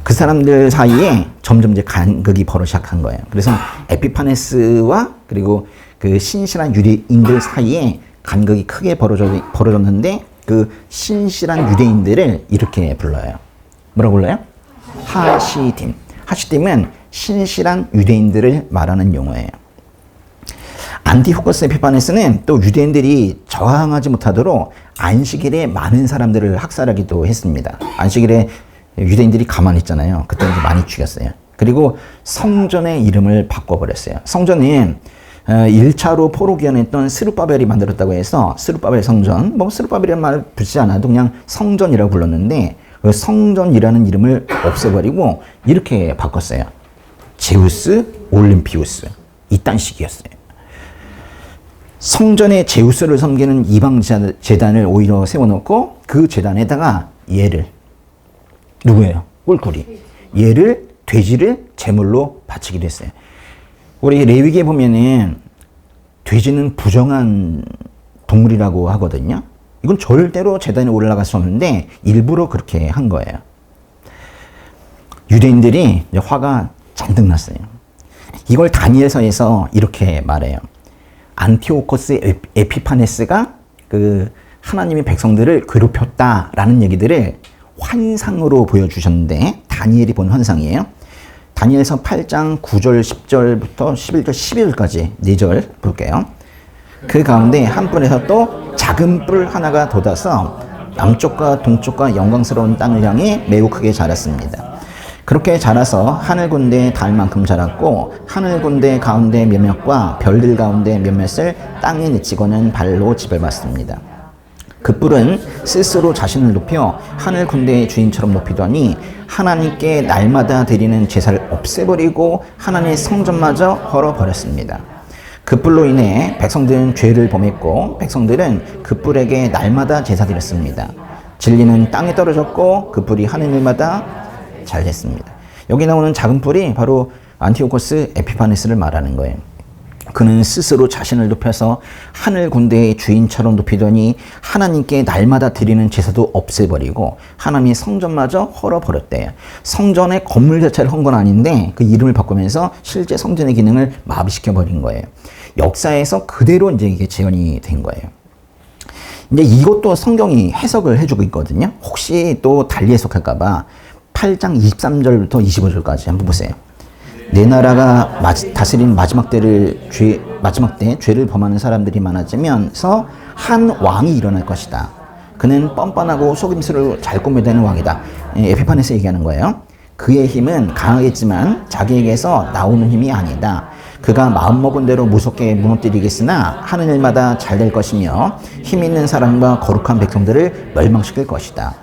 그 사람들 사이에 점점 이제 간극이 벌어지기 시작한 거예요. 그래서 에피파네스와 그리고 그 신실한 유대인들 사이에 간극이 크게 벌어졌는데 그 신실한 유대인들을 이렇게 불러요. 뭐라고 불러요? 하시딤. 하시딤은 신실한 유대인들을 말하는 용어예요. 안티오코스 에피파네스는 또 유대인들이 저항하지 못하도록 안식일에 많은 사람들을 학살하기도 했습니다. 안식일에 유대인들이 가만히 있잖아요. 그때 이제 많이 죽였어요. 그리고 성전의 이름을 바꿔버렸어요. 성전은 1차로 포로기원했던 스룹바벨이 만들었다고 해서 스룹바벨 성전, 뭐 스룹바벨이라는 말을 붙이지 않아도 그냥 성전이라고 불렀는데 그 성전이라는 이름을 없애버리고 이렇게 바꿨어요. 제우스 올림피우스. 이딴 식이었어요. 성전에 제우스를 섬기는 이방 제단을 오히려 세워놓고 그 제단에다가 얘를 누구예요? 꿀꿀이. 얘를 돼지를 제물로 바치기도 했어요. 우리 레위기에 보면은 돼지는 부정한 동물이라고 하거든요. 이건 절대로 제단에 올라갈 수 없는데 일부러 그렇게 한 거예요. 유대인들이 화가 잔뜩 났어요. 이걸 다니엘서에서 이렇게 말해요. 안티오코스 에피파네스가 그 하나님의 백성들을 괴롭혔다라는 얘기들을 환상으로 보여주셨는데 다니엘이 본 환상이에요. 다니엘서 8장 9절 10절부터 11절 12절까지 4절 볼게요. 그 가운데 한 뿔에서 또 작은 뿔 하나가 돋아서 남쪽과 동쪽과 영광스러운 땅을 향해 매우 크게 자랐습니다. 그렇게 자라서 하늘 군대에 닿을 만큼 자랐고 하늘 군대 가운데 몇몇과 별들 가운데 몇몇을 땅에 내치고는 발로 짚어봤습니다. 그 뿔은 스스로 자신을 높여 하늘 군대의 주인처럼 높이더니 하나님께 날마다 드리는 제사를 없애버리고 하나님의 성전마저 헐어버렸습니다. 그 뿔로 인해 백성들은 죄를 범했고 백성들은 그 뿔에게 날마다 제사 드렸습니다. 진리는 땅에 떨어졌고 그 뿔이 하늘마다 잘 됐습니다. 여기 나오는 작은 뿔이 바로 안티오코스 에피파네스를 말하는 거예요. 그는 스스로 자신을 높여서 하늘 군대의 주인처럼 높이더니 하나님께 날마다 드리는 제사도 없애버리고 하나님의 성전마저 헐어버렸대요. 성전의 건물 자체를 한 건 아닌데 그 이름을 바꾸면서 실제 성전의 기능을 마비시켜버린 거예요. 역사에서 그대로 이제 이게 재현이 된 거예요. 이제 이것도 성경이 해석을 해주고 있거든요. 혹시 또 달리 해석할까봐 8장 23절부터 25절까지 한번 보세요. 내 나라가 다스린 마지막 때 죄를 범하는 사람들이 많아지면서 한 왕이 일어날 것이다. 그는 뻔뻔하고 속임수를 잘 꾸며대는 왕이다. 에피파네스 얘기하는 거예요. 그의 힘은 강하겠지만 자기에게서 나오는 힘이 아니다. 그가 마음먹은 대로 무섭게 무너뜨리겠으나 하는 일마다 잘 될 것이며 힘 있는 사람과 거룩한 백성들을 멸망시킬 것이다.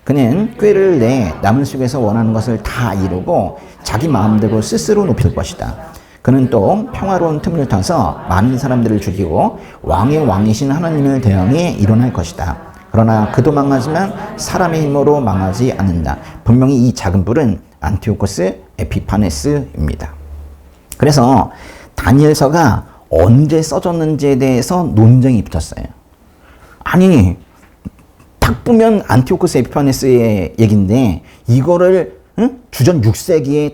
그는 꾀를 내 남을 속에서 원하는 것을 다 이루고 자기 마음대로 스스로 높일 것이다. 그는 또 평화로운 틈을 타서 많은 사람들을 죽이고 왕의 왕이신 하나님을 대항해 일어날 것이다. 그러나 그도 망하지만 사람의 힘으로 망하지 않는다. 분명히 이 작은 뿔은 안티오코스 에피파네스입니다. 그래서 다니엘서가 언제 써졌는지에 대해서 논쟁이 붙었어요. 아니 딱 보면 안티오코스 에피파네스의 얘기인데 이거를 주전 6세기에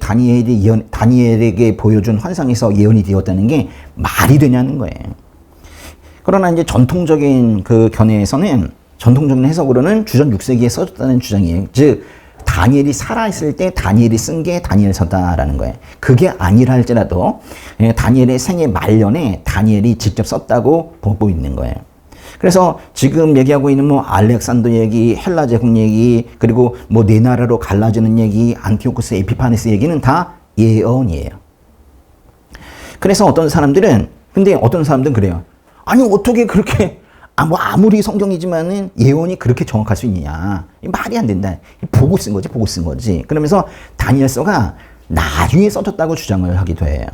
다니엘에게 보여준 환상에서 예언이 되었다는 게 말이 되냐는 거예요. 그러나 이제 전통적인 그 견해에서는 전통적인 해석으로는 주전 6세기에 써졌다는 주장이에요. 즉 다니엘이 살아있을 때 다니엘이 쓴 게 다니엘서다라는 거예요. 그게 아니라 할지라도 다니엘의 생애 말년에 다니엘이 직접 썼다고 보고 있는 거예요. 그래서 지금 얘기하고 있는 뭐 알렉산더 얘기, 헬라 제국 얘기, 그리고 뭐 네 나라로 갈라지는 얘기, 안티오코스 에피파네스 얘기는 다 예언이에요. 그래서 어떤 사람들은 그래요. 아니 어떻게 그렇게 아무리 성경이지만은 예언이 그렇게 정확할 수 있느냐? 말이 안 된다. 보고 쓴 거지. 그러면서 다니엘서가 나중에 써졌다고 주장을 하기도 해요.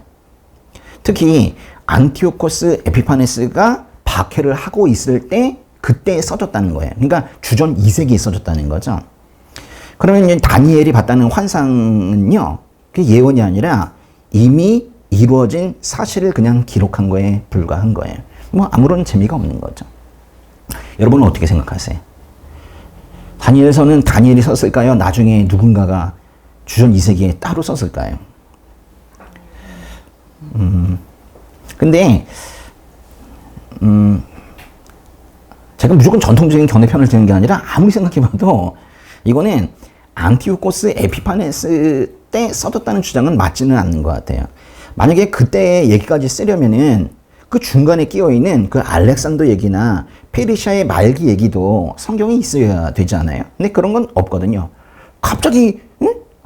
특히 안티오코스 에피파네스가 박해를 하고 있을 때 그때 써졌다는 거예요. 그러니까 주전 2세기에 써졌다는 거죠. 그러면 다니엘이 봤다는 환상은요, 그게 예언이 아니라 이미 이루어진 사실을 그냥 기록한 거에 불과한 거예요. 뭐 아무런 재미가 없는 거죠. 여러분은 어떻게 생각하세요? 다니엘서는 다니엘이 썼을까요? 나중에 누군가가 주전 2세기에 따로 썼을까요? 근데 제가 무조건 전통적인 견해편을 드는 게 아니라 아무리 생각해봐도 이거는 안티오코스 에피파네스 때 써졌다는 주장은 맞지는 않는 것 같아요. 만약에 그때 얘기까지 쓰려면은 그 중간에 끼어있는 그 알렉산더 얘기나 페르시아의 말기 얘기도 성경에 있어야 되지 않아요? 근데 그런 건 없거든요. 갑자기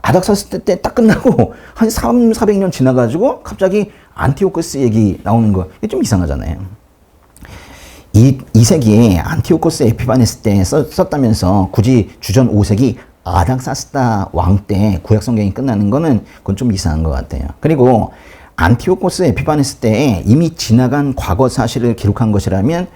아닥사스 때 딱 끝나고 한 400년 지나가지고 갑자기 안티오코스 얘기 나오는 거 이게 좀 이상하잖아요. 이 세기에 안티오코스 에피파네스 때 썼다면서 굳이 주전 5세기 아닥사스다 왕 때 구약 성경이 끝나는 거는 그건 좀 이상한 것 같아요. 그리고 안티오코스 에피파네스 때에 이미 지나간 과거 사실을 기록한 것이라면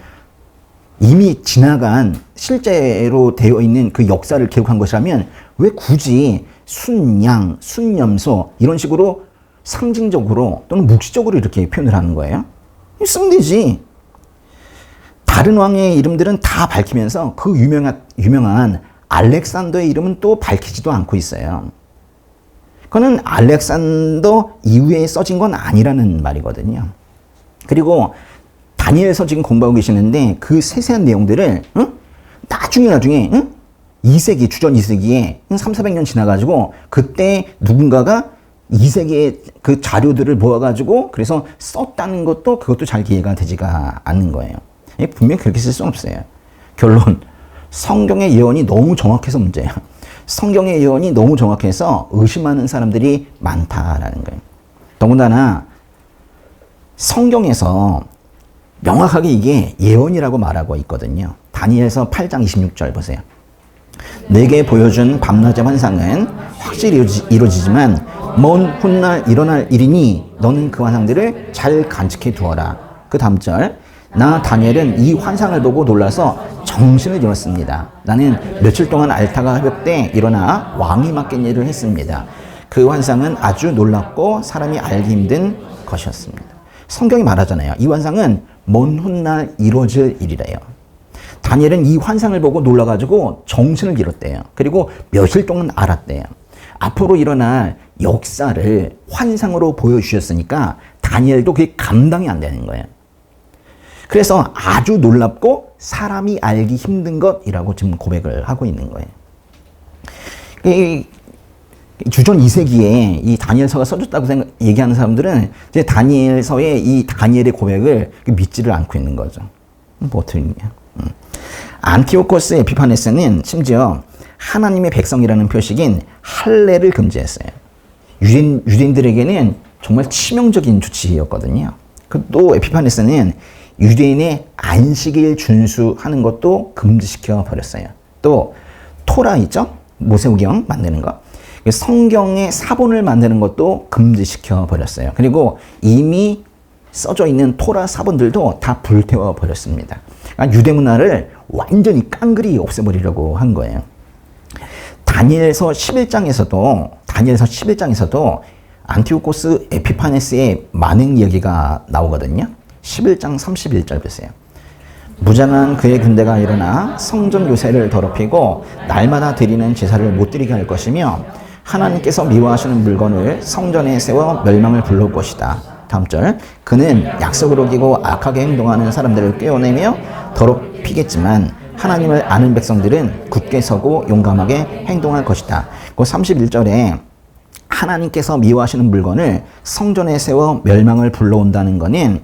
이미 지나간 실제로 되어 있는 그 역사를 기록한 것이라면 왜 굳이 순양, 순염소 이런 식으로 상징적으로 또는 묵시적으로 이렇게 표현을 하는 거예요? 쓰면 되지. 다른 왕의 이름들은 다 밝히면서 그 유명한 알렉산더의 이름은 또 밝히지도 않고 있어요. 그거는 알렉산더 이후에 써진 건 아니라는 말이거든요. 그리고 다니엘서 지금 공부하고 계시는데 그 세세한 내용들을 나중에 2세기, 주전 2세기에 300~400년 지나가지고 그때 누군가가 2세기의 그 자료들을 모아가지고 그래서 썼다는 그것도 잘 이해가 되지가 않는 거예요. 분명히 그렇게 쓸 수는 없어요. 결론, 성경의 예언이 너무 정확해서 문제야. 성경의 예언이 너무 정확해서 의심하는 사람들이 많다라는 거예요. 더군다나 성경에서 명확하게 이게 예언이라고 말하고 있거든요. 다니엘서 8장 26절 보세요. 내게 보여준 밤낮의 환상은 확실히 이루어지지만 먼 훗날 일어날 일이니 너는 그 환상들을 잘 간직해 두어라. 그 다음 절, 나 다니엘은 이 환상을 보고 놀라서 정신을 잃었습니다. 나는 며칠 동안 알타가 회복돼 일어나 왕이 맡긴 일을 했습니다. 그 환상은 아주 놀랍고 사람이 알기 힘든 것이었습니다. 성경이 말하잖아요. 이 환상은 먼 훗날 이루어질 일이래요. 다니엘은 이 환상을 보고 놀라가지고 정신을 잃었대요. 그리고 며칠 동안 알았대요. 앞으로 일어날 역사를 환상으로 보여주셨으니까 다니엘도 그게 감당이 안 되는 거예요. 그래서 아주 놀랍고 사람이 알기 힘든 것이라고 지금 고백을 하고 있는 거예요. 주전 2세기에 이 다니엘서가 써졌다고 얘기하는 사람들은 이제 다니엘서의 이 다니엘의 고백을 믿지를 않고 있는 거죠. 뭐 어떻게 있냐. 안티오코스 에피파네스는 심지어 하나님의 백성이라는 표식인 할례를 금지했어요. 유대인들에게는 정말 치명적인 조치였거든요. 또 에피파네스는 유대인의 안식일 준수하는 것도 금지시켜 버렸어요. 또 토라 있죠? 모세오경 만드는 거. 성경의 사본을 만드는 것도 금지시켜 버렸어요. 그리고 이미 써져 있는 토라 사본들도 다 불태워 버렸습니다. 그러니까 유대 문화를 완전히 깡그리 없애버리려고 한 거예요. 다니엘서 11장에서도 안티오코스 에피파네스의 만행 이야기가 나오거든요. 11장 31절 보세요. 무장한 그의 군대가 일어나 성전 요새를 더럽히고 날마다 드리는 제사를 못 드리게 할 것이며 하나님께서 미워하시는 물건을 성전에 세워 멸망을 불러올 것이다. 다음 절. 그는 약속을 어기고 악하게 행동하는 사람들을 꿰어내며 더럽히겠지만 하나님을 아는 백성들은 굳게 서고 용감하게 행동할 것이다. 그 31절에 하나님께서 미워하시는 물건을 성전에 세워 멸망을 불러온다는 거는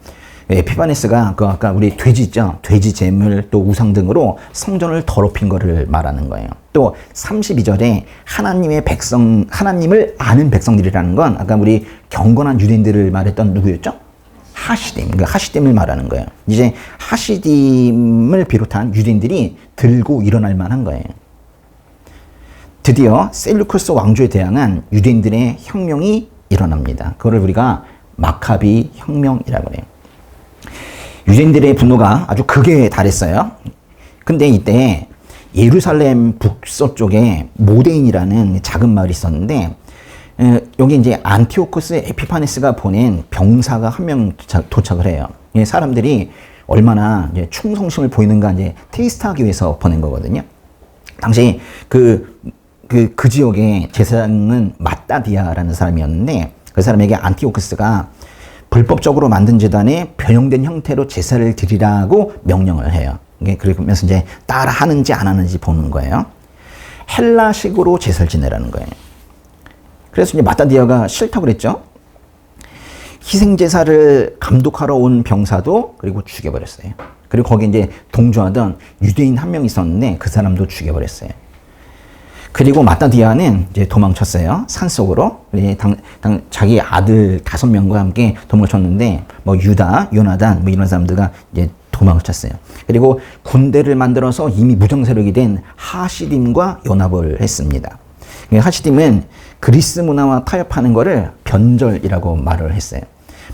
에피파네스가 그 아까 우리 돼지 있죠? 돼지 제물 또 우상 등으로 성전을 더럽힌 거를 말하는 거예요. 또 32절에 하나님을 아는 백성들이라는 건 아까 우리 경건한 유대인들을 말했던 누구였죠? 하시딤, 그 하시딤을 말하는 거예요. 이제 하시딤을 비롯한 유대인들이 들고 일어날 만한 거예요. 드디어 셀루쿠스 왕조에 대항한 유대인들의 혁명이 일어납니다. 그거를 우리가 마카비 혁명이라고 해요. 유대인들의 분노가 아주 극에 달했어요. 근데 이때 예루살렘 북서쪽에 모데인이라는 작은 마을이 있었는데 여기 이제 안티오코스 에피파네스가 보낸 병사가 한 명 도착을 해요. 사람들이 얼마나 이제 충성심을 보이는가 이제 테스트하기 위해서 보낸 거거든요. 당시 그 지역의 제사장은 마따디아라는 사람이었는데 그 사람에게 안티오코스가 불법적으로 만든 제단에 변형된 형태로 제사를 드리라고 명령을 해요. 그러면서 이제 따라 하는지 안 하는지 보는 거예요. 헬라식으로 제사를 지내라는 거예요. 그래서 이제 마따디아가 싫다고 그랬죠. 희생제사를 감독하러 온 병사도 그리고 죽여버렸어요. 그리고 거기 이제 동조하던 유대인 한 명 있었는데 그 사람도 죽여버렸어요. 그리고 마따디아는 이제 도망쳤어요. 산속으로. 자기 아들 5명과 함께 도망쳤는데, 뭐 유다, 요나단, 뭐 이런 사람들과 이제 도망쳤어요. 그리고 군대를 만들어서 이미 무장 세력이 된 하시딤과 연합을 했습니다. 하시딤은 그리스 문화와 타협하는 거를 변절이라고 말을 했어요.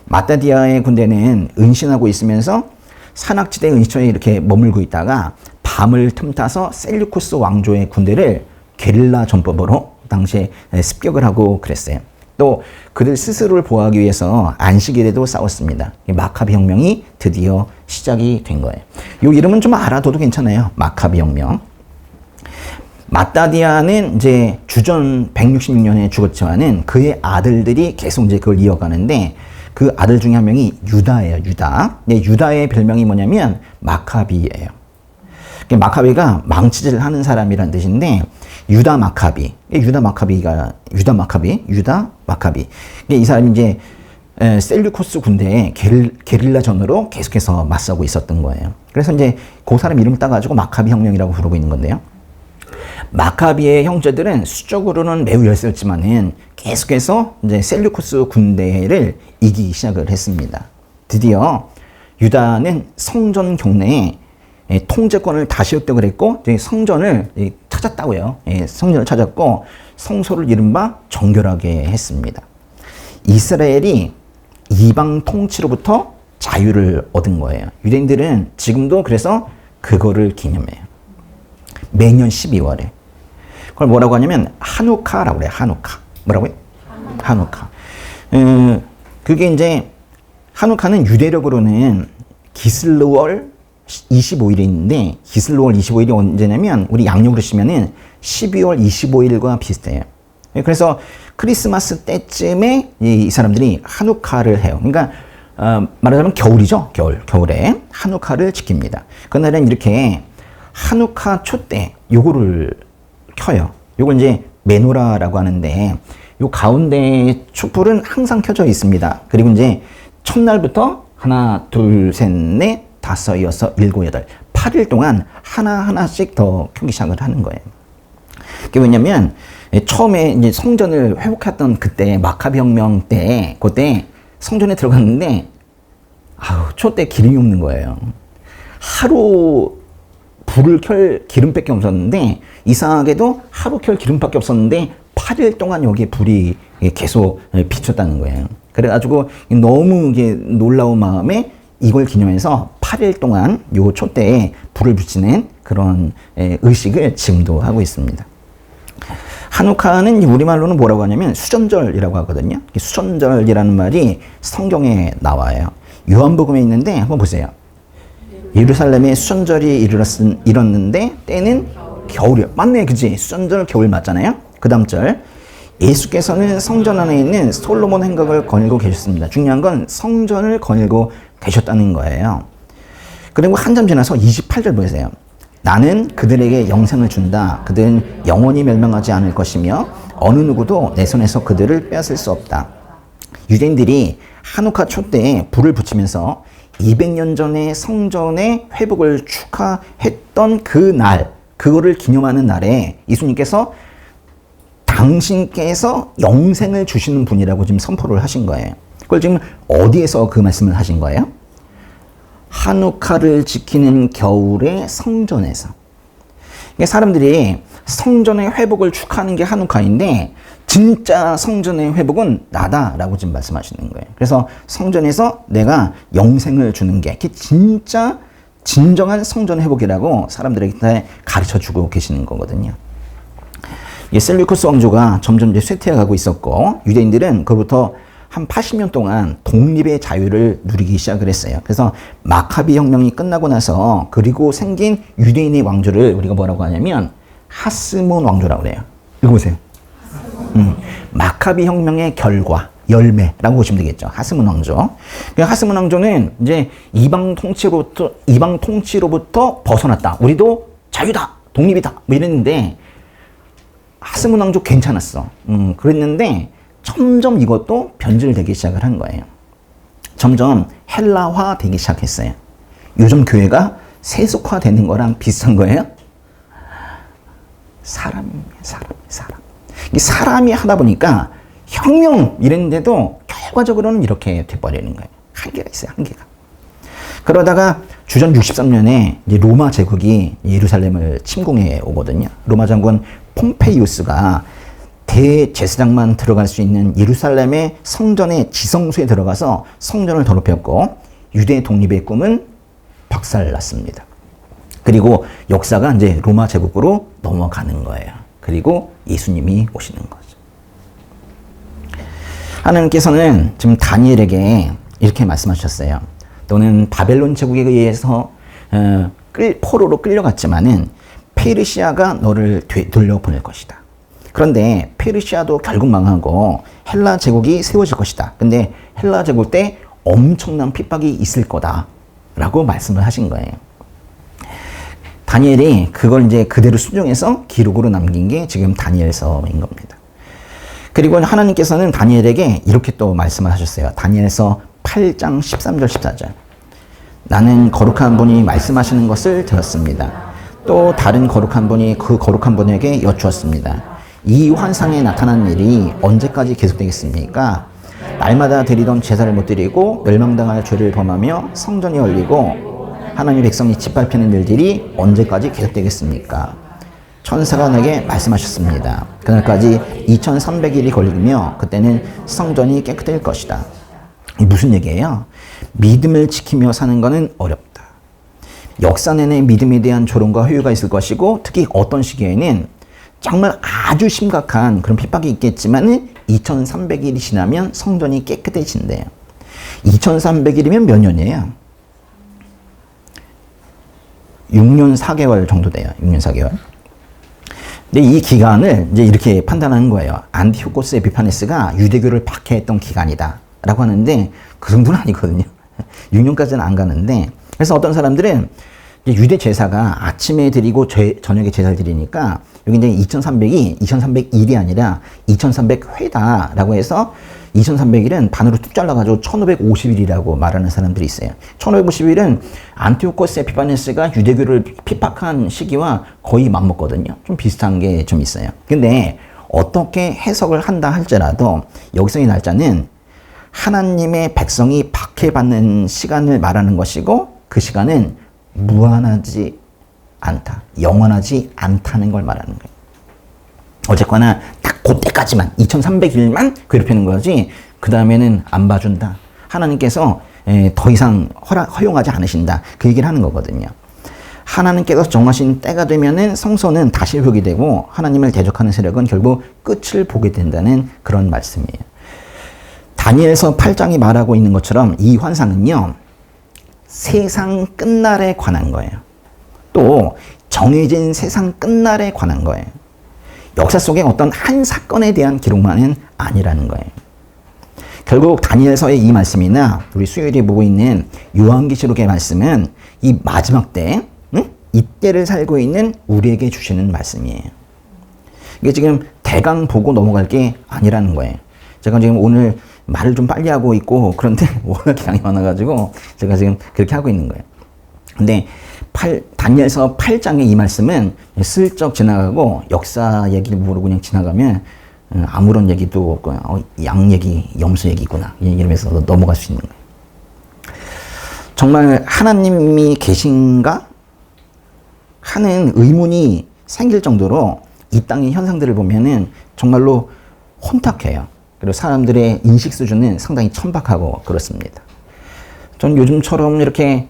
마따디아의 군대는 은신하고 있으면서 산악지대 근처에 이렇게 머물고 있다가 밤을 틈타서 셀루쿠스 왕조의 군대를 게릴라 전법으로 당시에 습격을 하고 그랬어요. 또 그들 스스로를 보호하기 위해서 안식일에도 싸웠습니다. 마카비 혁명이 드디어 시작이 된 거예요. 이 이름은 좀 알아둬도 괜찮아요. 마카비 혁명. 마따디아는 이제 주전 166년에 죽었지만은 그의 아들들이 계속 이제 그걸 이어가는데 그 아들 중에 한 명이 유다예요. 유다. 근데 유다의 별명이 뭐냐면 마카비예요. 마카비가 망치질 하는 사람이라는 뜻인데 유다 마카비. 이 사람이 이제 셀류코스 군대의 게릴라전으로 계속해서 맞서고 있었던 거예요. 그래서 이제 그 사람 이름을 따가지고 마카비 혁명이라고 부르고 있는 건데요. 마카비의 형제들은 수적으로는 매우 열세였지만은 계속해서 이제 셀류코스 군대를 이기기 시작을 했습니다. 드디어 유다는 성전 경내에 통제권을 다시 획득을 했고 성전을 찾았다고요. 성전을 찾았고 성소를 이른바 정결하게 했습니다. 이스라엘이 이방 통치로부터 자유를 얻은 거예요. 유대인들은 지금도 그래서 그거를 기념해요. 매년 12월에. 그걸 뭐라고 하냐면 하누카라고 그래요. 하누카. 뭐라고요? 하누카. 그게 이제 한우카는 유대력으로는 기슬로월 25일이 있는데 기슬로월 25일이 언제냐면 우리 양력으로 치면은 12월 25일과 비슷해요. 그래서 크리스마스 때쯤에 이 사람들이 한우카를 해요. 그러니까 말하자면 겨울이죠. 겨울에 한우카를 지킵니다. 그날은 이렇게 한우카 촛대 요거를 켜요. 요걸 이제 메노라라고 하는데 요 가운데 촛불은 항상 켜져 있습니다. 그리고 이제 첫날부터 하나, 둘, 셋, 넷, 다섯, 여섯, 일곱, 여덟, 8일 동안 하나하나씩 더 켜기 시작을 하는 거예요. 그게 왜냐면 처음에 이제 성전을 회복했던 그때 마카비 혁명 때 그때 성전에 들어갔는데 촛대 기름이 없는 거예요. 하루 불을 켤 기름밖에 없었는데 이상하게도 하루 켤 기름밖에 없었는데 8일 동안 여기에 불이 계속 비쳤다는 거예요. 그래가지고 너무 이게 놀라운 마음에 이걸 기념해서 8일 동안 요 촛대에 불을 붙이는 그런 의식을 지금도 하고 있습니다. 한우카는 우리말로는 뭐라고 하냐면 수전절이라고 하거든요. 수전절이라는 말이 성경에 나와요. 요한복음에 있는데 한번 보세요. 예루살렘에 수전절이 이뤘는데 때는 겨울이요. 맞네, 그지? 수전절 겨울 맞잖아요. 그 다음 절. 예수께서는 성전 안에 있는 솔로몬 행각을 거닐고 계셨습니다. 중요한 건 성전을 거닐고 계셨다는 거예요. 그리고 한참 지나서 28절 보세요. 나는 그들에게 영생을 준다. 그들은 영원히 멸망하지 않을 것이며 어느 누구도 내 손에서 그들을 빼앗을 수 없다. 유대인들이 한우카 촛대에 불을 붙이면서 200년 전에 성전의 회복을 축하했던 그 날, 그거를 기념하는 날에 예수님께서 당신께서 영생을 주시는 분이라고 지금 선포를 하신 거예요. 그걸 지금 어디에서 그 말씀을 하신 거예요? 한우카를 지키는 겨울의 성전에서. 그러니까 사람들이 성전의 회복을 축하하는 게 한우카인데 진짜 성전의 회복은 나다라고 지금 말씀하시는 거예요. 그래서 성전에서 내가 영생을 주는 게 진짜 진정한 성전 회복이라고 사람들에게 가르쳐 주고 계시는 거거든요. 셀류쿠스 왕조가 점점 이제 쇠퇴해가고 있었고 유대인들은 그로부터 한 80년 동안 독립의 자유를 누리기 시작을 했어요. 그래서 마카비 혁명이 끝나고 나서 그리고 생긴 유대인의 왕조를 우리가 뭐라고 하냐면 하스몬 왕조라고 그래요. 읽어보세요. 마카비 혁명의 결과, 열매라고 보시면 되겠죠. 하스몬 왕조. 하스몬 왕조는 이제 이방 통치로부터 벗어났다. 우리도 자유다, 독립이다, 뭐 이랬는데 하스몬 왕조 괜찮았어. 그랬는데 점점 이것도 변질되기 시작을 한 거예요. 점점 헬라화 되기 시작했어요. 요즘 교회가 세속화되는 거랑 비슷한 거예요. 사람이에요, 사람. 이 사람이 하다 보니까 혁명 이랬는데도 결과적으로는 이렇게 돼버리는 거예요. 한계가 있어요, 한계가. 그러다가 주전 63년에 이제 로마 제국이 예루살렘을 침공해 오거든요. 로마 장군 폼페이우스가 대제사장만 들어갈 수 있는 예루살렘의 성전의 지성소에 들어가서 성전을 더럽혔고 유대 독립의 꿈은 박살났습니다. 그리고 역사가 이제 로마 제국으로 넘어가는 거예요. 그리고 예수님이 오시는 거죠. 하나님께서는 지금 다니엘에게 이렇게 말씀하셨어요. 너는 바벨론 제국에 의해서 포로로 끌려갔지만은 페르시아가 너를 돌려보낼 것이다. 그런데 페르시아도 결국 망하고 헬라 제국이 세워질 것이다. 근데 헬라 제국 때 엄청난 핍박이 있을 거다라고 말씀을 하신 거예요. 다니엘이 그걸 이제 그대로 수정해서 기록으로 남긴 게 지금 다니엘서인 겁니다. 그리고 하나님께서는 다니엘에게 이렇게 또 말씀을 하셨어요. 다니엘서 8장 13절 14절. 나는 거룩한 분이 말씀하시는 것을 들었습니다. 또 다른 거룩한 분이 그 거룩한 분에게 여쭈었습니다. 이 환상에 나타난 일이 언제까지 계속되겠습니까? 날마다 드리던 제사를 못 드리고 멸망당할 죄를 범하며 성전이 열리고 하나님의 백성이 짓밟히는 일들이 언제까지 계속되겠습니까? 천사가 내게 말씀하셨습니다. 그날까지 2300일이 걸리며 그때는 성전이 깨끗해질 것이다. 이 무슨 얘기예요? 믿음을 지키며 사는 것은 어렵다. 역사 내내 믿음에 대한 조롱과 회유가 있을 것이고 특히 어떤 시기에는 정말 아주 심각한 그런 핍박이 있겠지만 2300일이 지나면 성전이 깨끗해진대요. 2300일이면 몇 년이에요? 6년 4개월 정도 돼요. 6년 4개월. 근데 이 기간을 이제 이렇게 판단하는 거예요. 안티오코스 에피파네스가 유대교를 박해했던 기간이다 라고 하는데 그 정도는 아니거든요. 6년까지는 안 가는데, 그래서 어떤 사람들은 유대 제사가 아침에 드리고 저녁에 제사를 드리니까 여기 이제 2300이 2300일이 아니라 2300회다라고 해서 2300일은 반으로 뚝 잘라가지고 1550일이라고 말하는 사람들이 있어요. 1550일은 안티오코스 에피파네스가 유대교를 핍박한 시기와 거의 맞먹거든요. 좀 비슷한 게 좀 있어요. 근데 어떻게 해석을 한다 할지라도 여기서의 날짜는 하나님의 백성이 박해받는 시간을 말하는 것이고, 그 시간은 무한하지 않다, 영원하지 않다는 걸 말하는 거예요. 어쨌거나 딱 그때까지만 2300일만 괴롭히는 거지 그 다음에는 안 봐준다. 하나님께서 더 이상 허용하지 않으신다. 그 얘기를 하는 거거든요. 하나님께서 정하신 때가 되면은 성소는 다시 회복이 되고 하나님을 대적하는 세력은 결국 끝을 보게 된다는 그런 말씀이에요. 다니엘서 8장이 말하고 있는 것처럼 이 환상은요, 세상 끝날에 관한 거예요. 또 정해진 세상 끝날에 관한 거예요. 역사 속에 어떤 한 사건에 대한 기록만은 아니라는 거예요. 결국 다니엘서의 이 말씀이나 우리 수요일에 보고 있는 요한계시록의 말씀은 이 마지막 때, 이때를 살고 있는 우리에게 주시는 말씀이에요. 이게 지금 대강 보고 넘어갈 게 아니라는 거예요. 제가 지금 오늘 말을 좀 빨리 하고 있고 그런데 워낙 양이 많아가지고 제가 지금 그렇게 하고 있는 거예요. 근데 다니엘서 8장의 이 말씀은 슬쩍 지나가고 역사 얘기를 모르고 그냥 지나가면 아무런 얘기도 없고 양 얘기, 염소 얘기구나 이러면서 넘어갈 수 있는 거예요. 정말 하나님이 계신가 하는 의문이 생길 정도로 이 땅의 현상들을 보면은 정말로 혼탁해요. 그리고 사람들의 인식 수준은 상당히 천박하고 그렇습니다. 전 요즘처럼 이렇게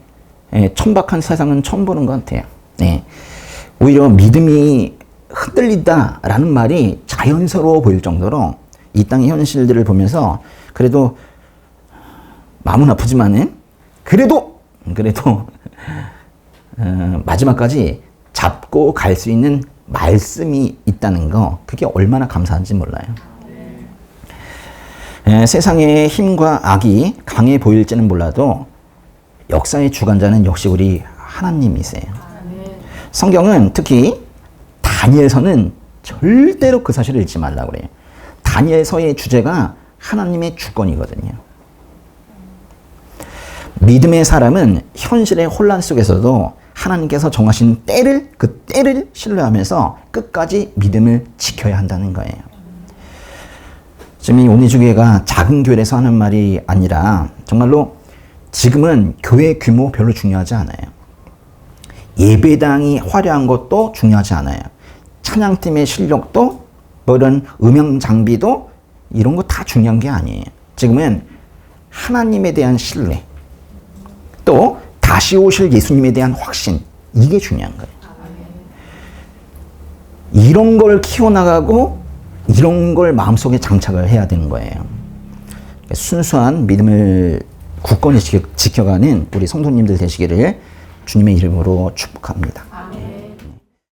천박한 세상은 처음 보는 것 같아요. 네. 오히려 믿음이 흔들린다라는 말이 자연스러워 보일 정도로 이 땅의 현실들을 보면서 그래도 마음은 아프지만은 그래도 마지막까지 잡고 갈 수 있는 말씀이 있다는 거, 그게 얼마나 감사한지 몰라요. 세상의 힘과 악이 강해 보일지는 몰라도 역사의 주관자는 역시 우리 하나님이세요. 성경은 특히 다니엘서는 절대로 그 사실을 잊지 말라고 그래요. 다니엘서의 주제가 하나님의 주권이거든요. 믿음의 사람은 현실의 혼란 속에서도 하나님께서 정하신 그 때를 신뢰하면서 끝까지 믿음을 지켜야 한다는 거예요. 지금 이 오늘 주교회가 작은 교회에서 하는 말이 아니라 정말로 지금은 교회 규모 별로 중요하지 않아요. 예배당이 화려한 것도 중요하지 않아요. 찬양팀의 실력도 뭐 이런 음향 장비도 이런 거 다 중요한 게 아니에요. 지금은 하나님에 대한 신뢰, 또 다시 오실 예수님에 대한 확신, 이게 중요한 거예요. 이런 걸 키워나가고 이런 걸 마음속에 장착을 해야 되는 거예요. 순수한 믿음을 굳건히 지켜가는 우리 성도님들 되시기를 주님의 이름으로 축복합니다.